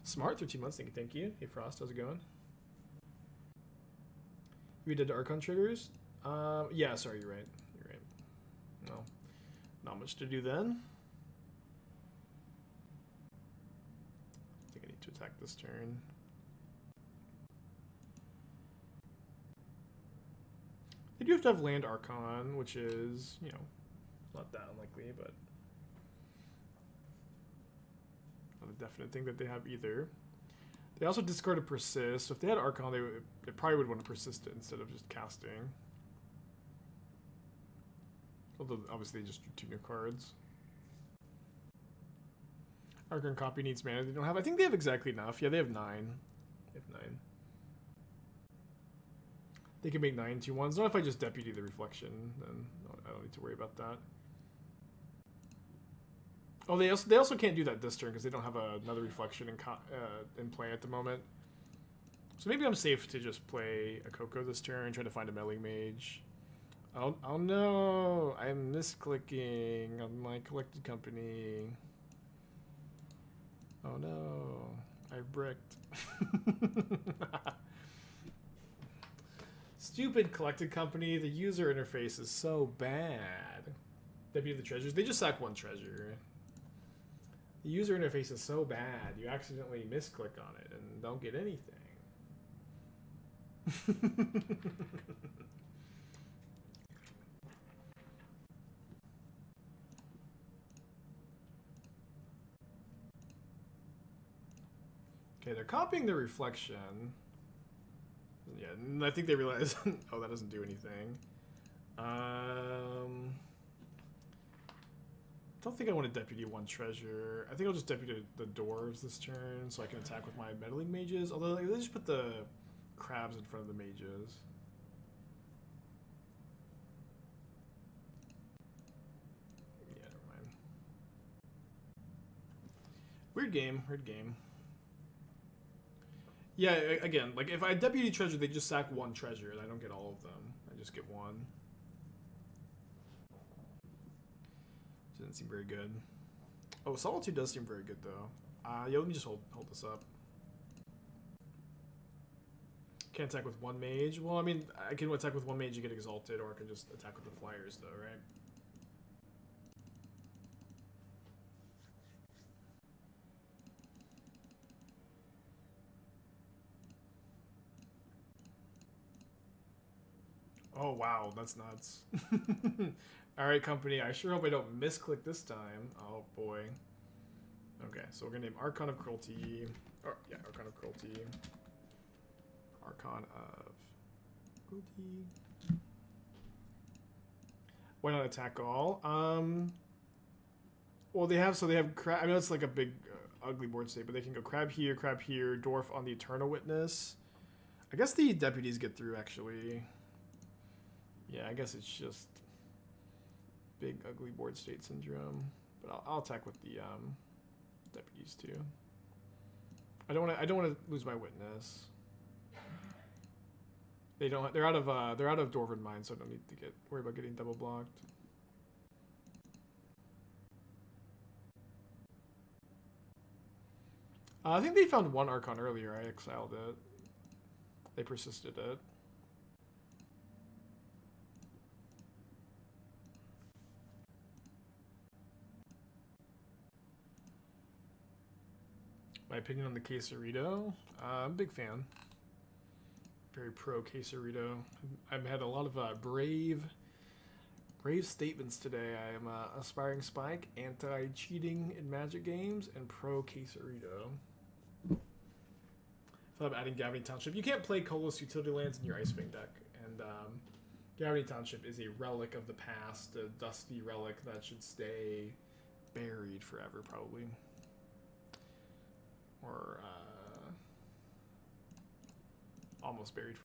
Smart, 13 months, thank you. Hey, Frost, how's it going? We did Archon triggers? Yeah, sorry, you're right. You're right. No. Not much to do then. I think I need to attack this turn. They do have to have land Archon, which is, you know, not that unlikely, but not a definite thing that they have either. They also discarded Persist, so if they had Archon, they probably would want to persist it instead of just casting. Although, obviously, they just drew 2 new cards. Archon copy needs mana they don't have. I think they have exactly enough. Yeah, they have 9. They have 9. They can make 9 2/1s. Not if I just Deputy the Reflection, then I don't need to worry about that. Oh, they also can't do that this turn because they don't have another Reflection in play at the moment. So maybe I'm safe to just play a Coco this turn, try to find a Meddling Mage. Oh no, I'm misclicking on my collected company. Oh no, I've bricked. Stupid collected company, the user interface is so bad. Deputy of the Treasures, they just sack 1 treasure. The user interface is so bad, you accidentally misclick on it and don't get anything. Okay, they're copying the Reflection. Yeah, and I think they realize, oh, that doesn't do anything. I don't think I want to Deputy 1 treasure. I think I'll just Deputy the Dwarves this turn so I can attack with my Meddling Mages. Although, like, let's just put the crabs in front of the mages. Yeah, never mind. Weird game, weird game. Yeah, again, like, if I Deputy treasure, they just sack 1 treasure, and I don't get all of them. I just get 1. Doesn't seem very good. Oh, Solitude does seem very good, though. Yeah, let me just hold this up. Can't attack with 1 mage. Well, I mean, I can attack with 1 mage and get exalted, or I can just attack with the flyers, though, right? Oh, wow. That's nuts. Alright, company. I sure hope I don't misclick this time. Oh, boy. Okay, so we're going to name Archon of Cruelty. Or, yeah, Archon of Cruelty. Archon of Cruelty. Why not attack all? Well, they have crab. I know it's like a big, ugly board state, but they can go crab here, dwarf on the Eternal Witness. I guess the deputies get through, actually. Yeah, I guess it's just big, ugly board state syndrome. But I'll attack with the deputies too. I don't want to lose my witness. They're out of Dwarven Mine, so I don't need to worry about getting double blocked. I think they found one Archon earlier. I exiled it. They persisted it. My opinion on the Quesarito? I'm a big fan. Very pro Quesarito. I've had a lot of brave statements today. I am Aspiringspike, anti-cheating in Magic games, and pro Quesarito. I thought of adding Gavany Township. You can't play colorless utility lands in your Ice-Fang deck, and Gavany Township is a relic of the past, a dusty relic that should stay buried forever, probably. Or almost buried.